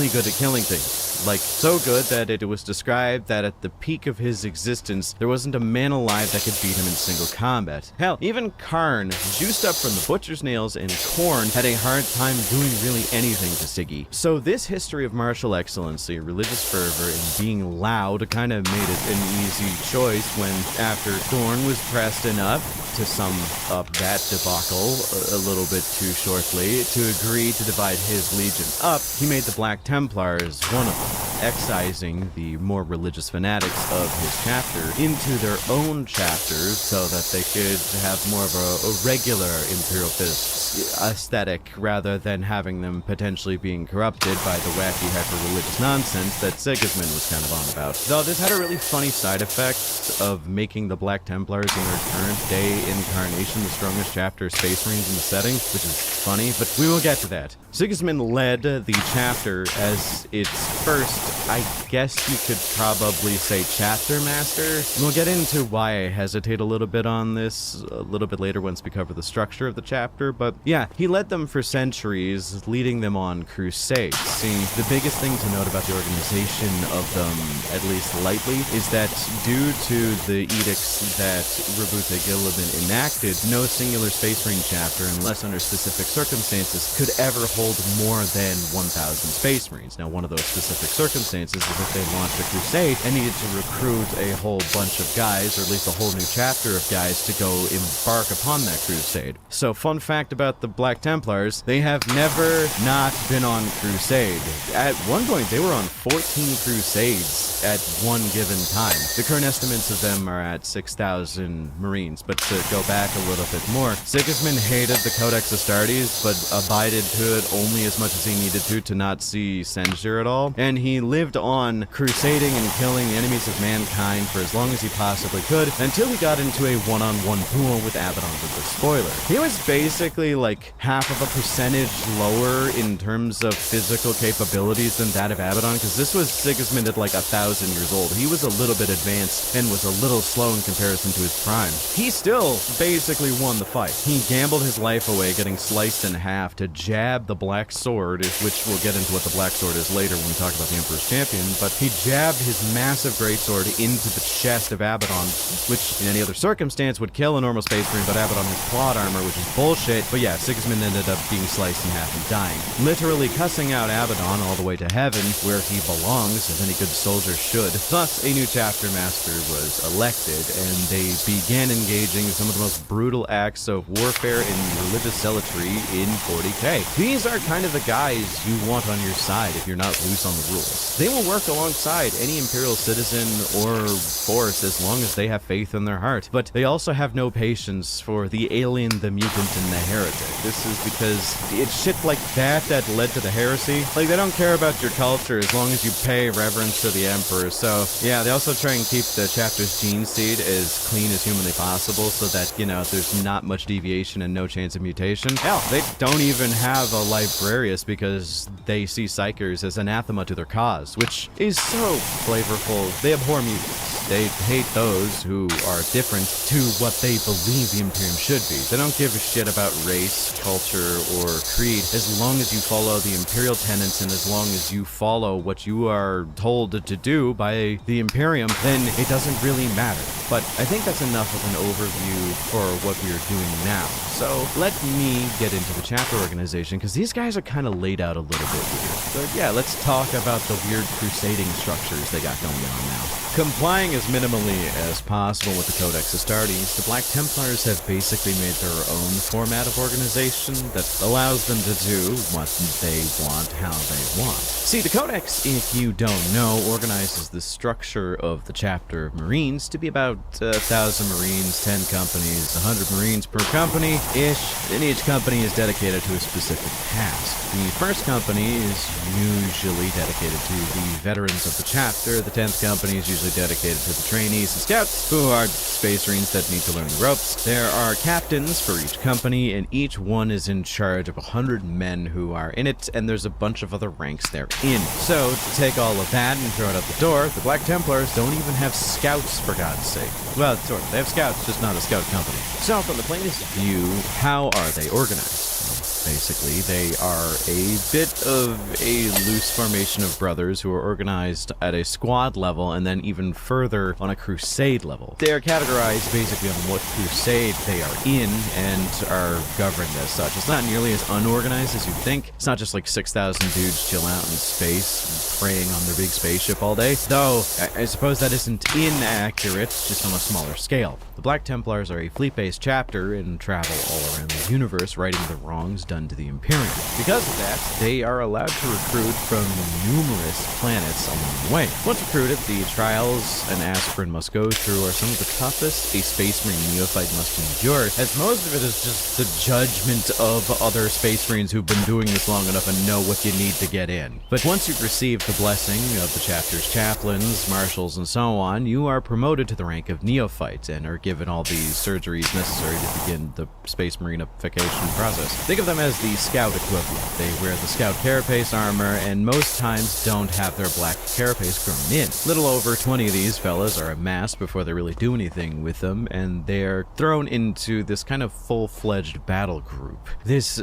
good at killing things. Like, so good that it was described that at the peak of his existence, there wasn't a man alive that could beat him in single combat. Hell, even Karn, juiced up from the butcher's nails and Khorne, had a hard time doing really anything to Sigismund. Siggy. So this history of martial excellency, religious fervor, and being loud kind of made it an easy choice when, after Thorn was pressed enough to sum up that debacle a little bit too shortly, to agree to divide his legion up, he made the Black Templars one of them, excising the more religious fanatics of his chapter into their own chapters so that they could have more of a regular Imperial Fist aesthetic rather than having them potentially being corrupted by the wacky hyper-religious nonsense that Sigismund was kind of on about. Though this had a really funny side effect of making the Black Templars in their current day incarnation the strongest chapter of Space Marines in the setting, which is funny, but we will get to that. Sigismund led the chapter as its first, I guess you could probably say, chapter master. We'll get into why I hesitate a little bit on this a little bit later once we cover the structure of the chapter, but yeah, he led them for centuries, leading them on crusades. See, the biggest thing to note about the organization of them, at least lightly, is that due to the edicts that Rabutha Gilliman enacted, no singular Space Marine chapter, unless under specific circumstances, could ever hold more than 1,000 Space Marines. Now, one of those specific circumstances is if they launched a crusade and needed to recruit a whole bunch of guys, or at least a whole new chapter of guys, to go embark upon that crusade. So, fun fact about the Black Templars, they have never not been on crusade. At one point, they were on 14 crusades at one given time. The current estimates of them are at 6,000 Marines, but to go back a little bit more, Sigismund hated the Codex Astartes, but abided to it only as much as he needed to not see censure at all, and he lived on crusading and killing the enemies of mankind for as long as he possibly could, until he got into a one-on-one duel with Abaddon the Spoiler. He was basically like half of a percentage lower in terms of physical capabilities than that of Abaddon, because this was Sigismund at like 1,000 years old. He was a little bit advanced and was a little slow in comparison to his prime. He still basically won the fight. He gambled his life away, getting sliced in half to jab the Black Sword, which we'll get into what the Black Sword is later when we talk about the Emperor's Champion, but he jabbed his massive greatsword into the chest of Abaddon, which in any other circumstance would kill a normal Space Marine, but Abaddon has plot armor, which is bullshit. But yeah, Sigismund ended up being sliced in half and dying, literally cussing out Abaddon all the way to heaven, where he belongs, as any good soldier should. Thus, a new chapter master was elected, and they began engaging some of the most brutal acts of warfare and religious zealotry in 40k. These are kind of the guys you want on your side if you're not loose on the rules. They will work alongside any Imperial citizen or force as long as they have faith in their heart, but they also have no patience for the alien, the mutant, and the heretic. This is because it's shit like that that led to the heresy. Like, they don't care about your culture as long as you pay reverence to the Emperor. So yeah, they also try and keep the chapter's gene seed as clean as humanly possible so that, you know, there's not much deviation and no chance of mutation. Hell, they don't even have a librarius because they see Psykers as anathema to their cause, which is so flavorful. They abhor mutants. They hate those who are different to what they believe the Imperium should be. They don't give a shit about race, culture, or creed as long as you follow the Imperial tenets and as long as you follow what you are told to do by the Imperium, then it doesn't really matter. But I think that's enough of an overview for what we are doing now. So let me get into the chapter organization, because these guys are kind of laid out a little bit weird. But yeah, let's talk about the weird crusading structures they got going on now. Complying as minimally as possible with the Codex Astartes, the Black Templars have basically made their own format of organization that allows them to do what they want, how they want. See, the Codex, if you don't know, organizes the structure of the chapter of Marines to be about 1,000 Marines, 10 companies, 100 Marines per company-ish, and each company is dedicated to a specific task. The first company is usually dedicated to the veterans of the chapter, the 10th company is usually dedicated to the trainees and scouts, who are Space Marines that need to learn the ropes. There are captains for each company, and each one is in charge of 100 men who are in it, and there's a bunch of other ranks they're in. So, to take all of that and throw it out the door, the Black Templars don't even have scouts, for God's sake. Well, sort of. They have scouts, just not a scout company. So, from the plainest view, how are they organized? basically. They are a bit of a loose formation of brothers who are organized at a squad level and then even further on a crusade level. They are categorized basically on what crusade they are in and are governed as such. It's not nearly as unorganized as you'd think. It's not just like 6,000 dudes chill out in space preying on their big spaceship all day, though I suppose that isn't inaccurate, just on a smaller scale. The Black Templars are a fleet-based chapter and travel all around the universe righting the wrongs done to the Imperium. Because of that, they are allowed to recruit from numerous planets along the way. Once recruited, the trials an aspirant must go through are some of the toughest a Space Marine neophyte must endure, as most of it is just the judgment of other Space Marines who've been doing this long enough and know what you need to get in. But once you've received the blessing of the chapter's chaplains, marshals, and so on, you are promoted to the rank of neophyte and are given all the surgeries necessary to begin the Space Marinification process. Think of them as the scout equivalent. They wear the scout carapace armor and most times don't have their black carapace grown in. Little over 20 of these fellas are amassed before they really do anything with them, and they're thrown into this kind of full-fledged battle group. This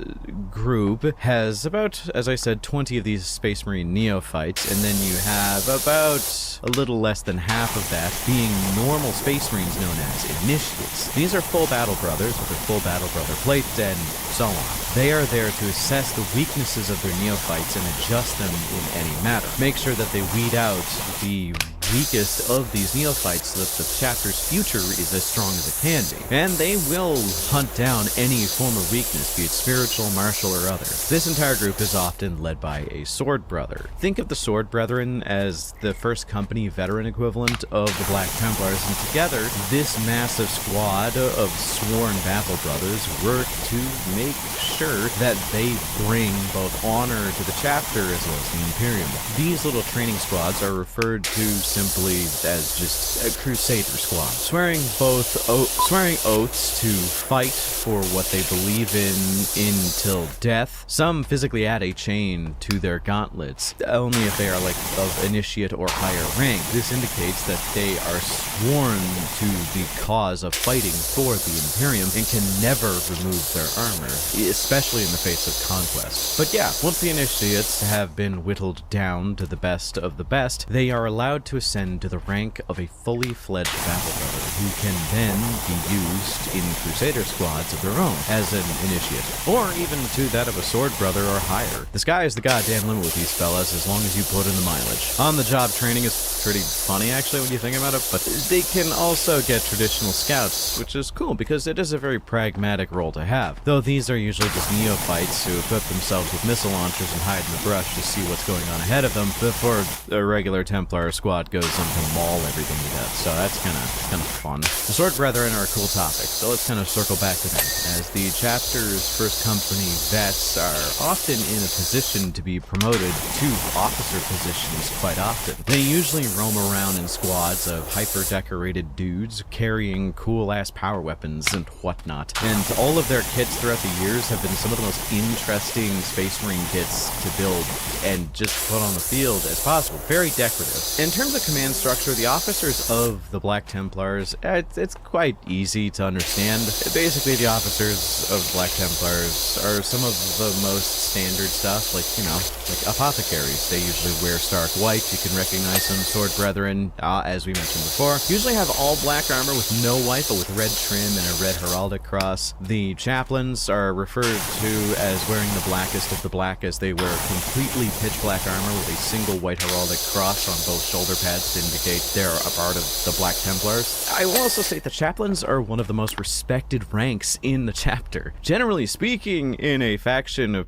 group has about, as I said, 20 of these Space Marine neophytes, and then you have about a little less than half of that being normal Space Marines known as initiates. These are full battle brothers with their full battle brother plate and so on. They are there to assess the weaknesses of their neophytes and adjust them in any matter. Make sure that they weed out the weakest of these neophytes so that the chapter's future is as strong as it can be. And they will hunt down any form of weakness, be it spiritual, martial, or other. This entire group is often led by a sword brother. Think of the sword brethren as the first company veteran equivalent of the Black Templars, and together, this massive squad of sworn battle brothers work to make sure that they bring both honor to the chapter as well as the Imperium. These little training squads are referred to simply as just a crusader squad, swearing oaths to fight for what they believe in till death. Some physically add a chain to their gauntlets, only if they are like of initiate or higher rank. This indicates that they are sworn to the cause of fighting for the Imperium and can never remove their armor, especially in the face of conquest. But yeah, once the initiates have been whittled down to the best of the best, they are allowed to ascend to the rank of a fully fledged battle brother, who can then be used in crusader squads of their own as an initiate, or even to that of a sword brother or higher. The sky is the goddamn limit with these fellas as long as you put in the mileage. On-the-job training is pretty funny actually when you think about it, but they can also get traditional scouts, which is cool because it is a very pragmatic role to have. Though these are usually just neophytes who equip themselves with missile launchers and hide in the brush to see what's going on ahead of them before a regular Templar squad goes in to maul everything to death. So that's kind of fun. The Sword Brethren are a cool topic, so let's kind of circle back to them, as the chapter's first company vets are often in a position to be promoted to officer positions quite often. They usually roam around in squads of hyper-decorated dudes carrying cool-ass power weapons and whatnot, and all of their kits throughout the years have been some of the most interesting Space Marine kits to build and just put on the field as possible. Very decorative. In terms of command structure, the officers of the Black Templars, it's quite easy to understand. Basically, the officers of Black Templars are some of the most standard stuff, like, you know, like apothecaries. They usually wear stark white. You can recognize them. Sword Brethren, as we mentioned before, usually have all black armor with no white, but with red trim and a red heraldic cross. The chaplains are referred to as wearing the blackest of the black, as they wear completely pitch black armor with a single white heraldic cross on both shoulder pads to indicate they're a part of the Black Templars. I will also say the chaplains are one of the most respected ranks in the chapter. Generally speaking, in a faction of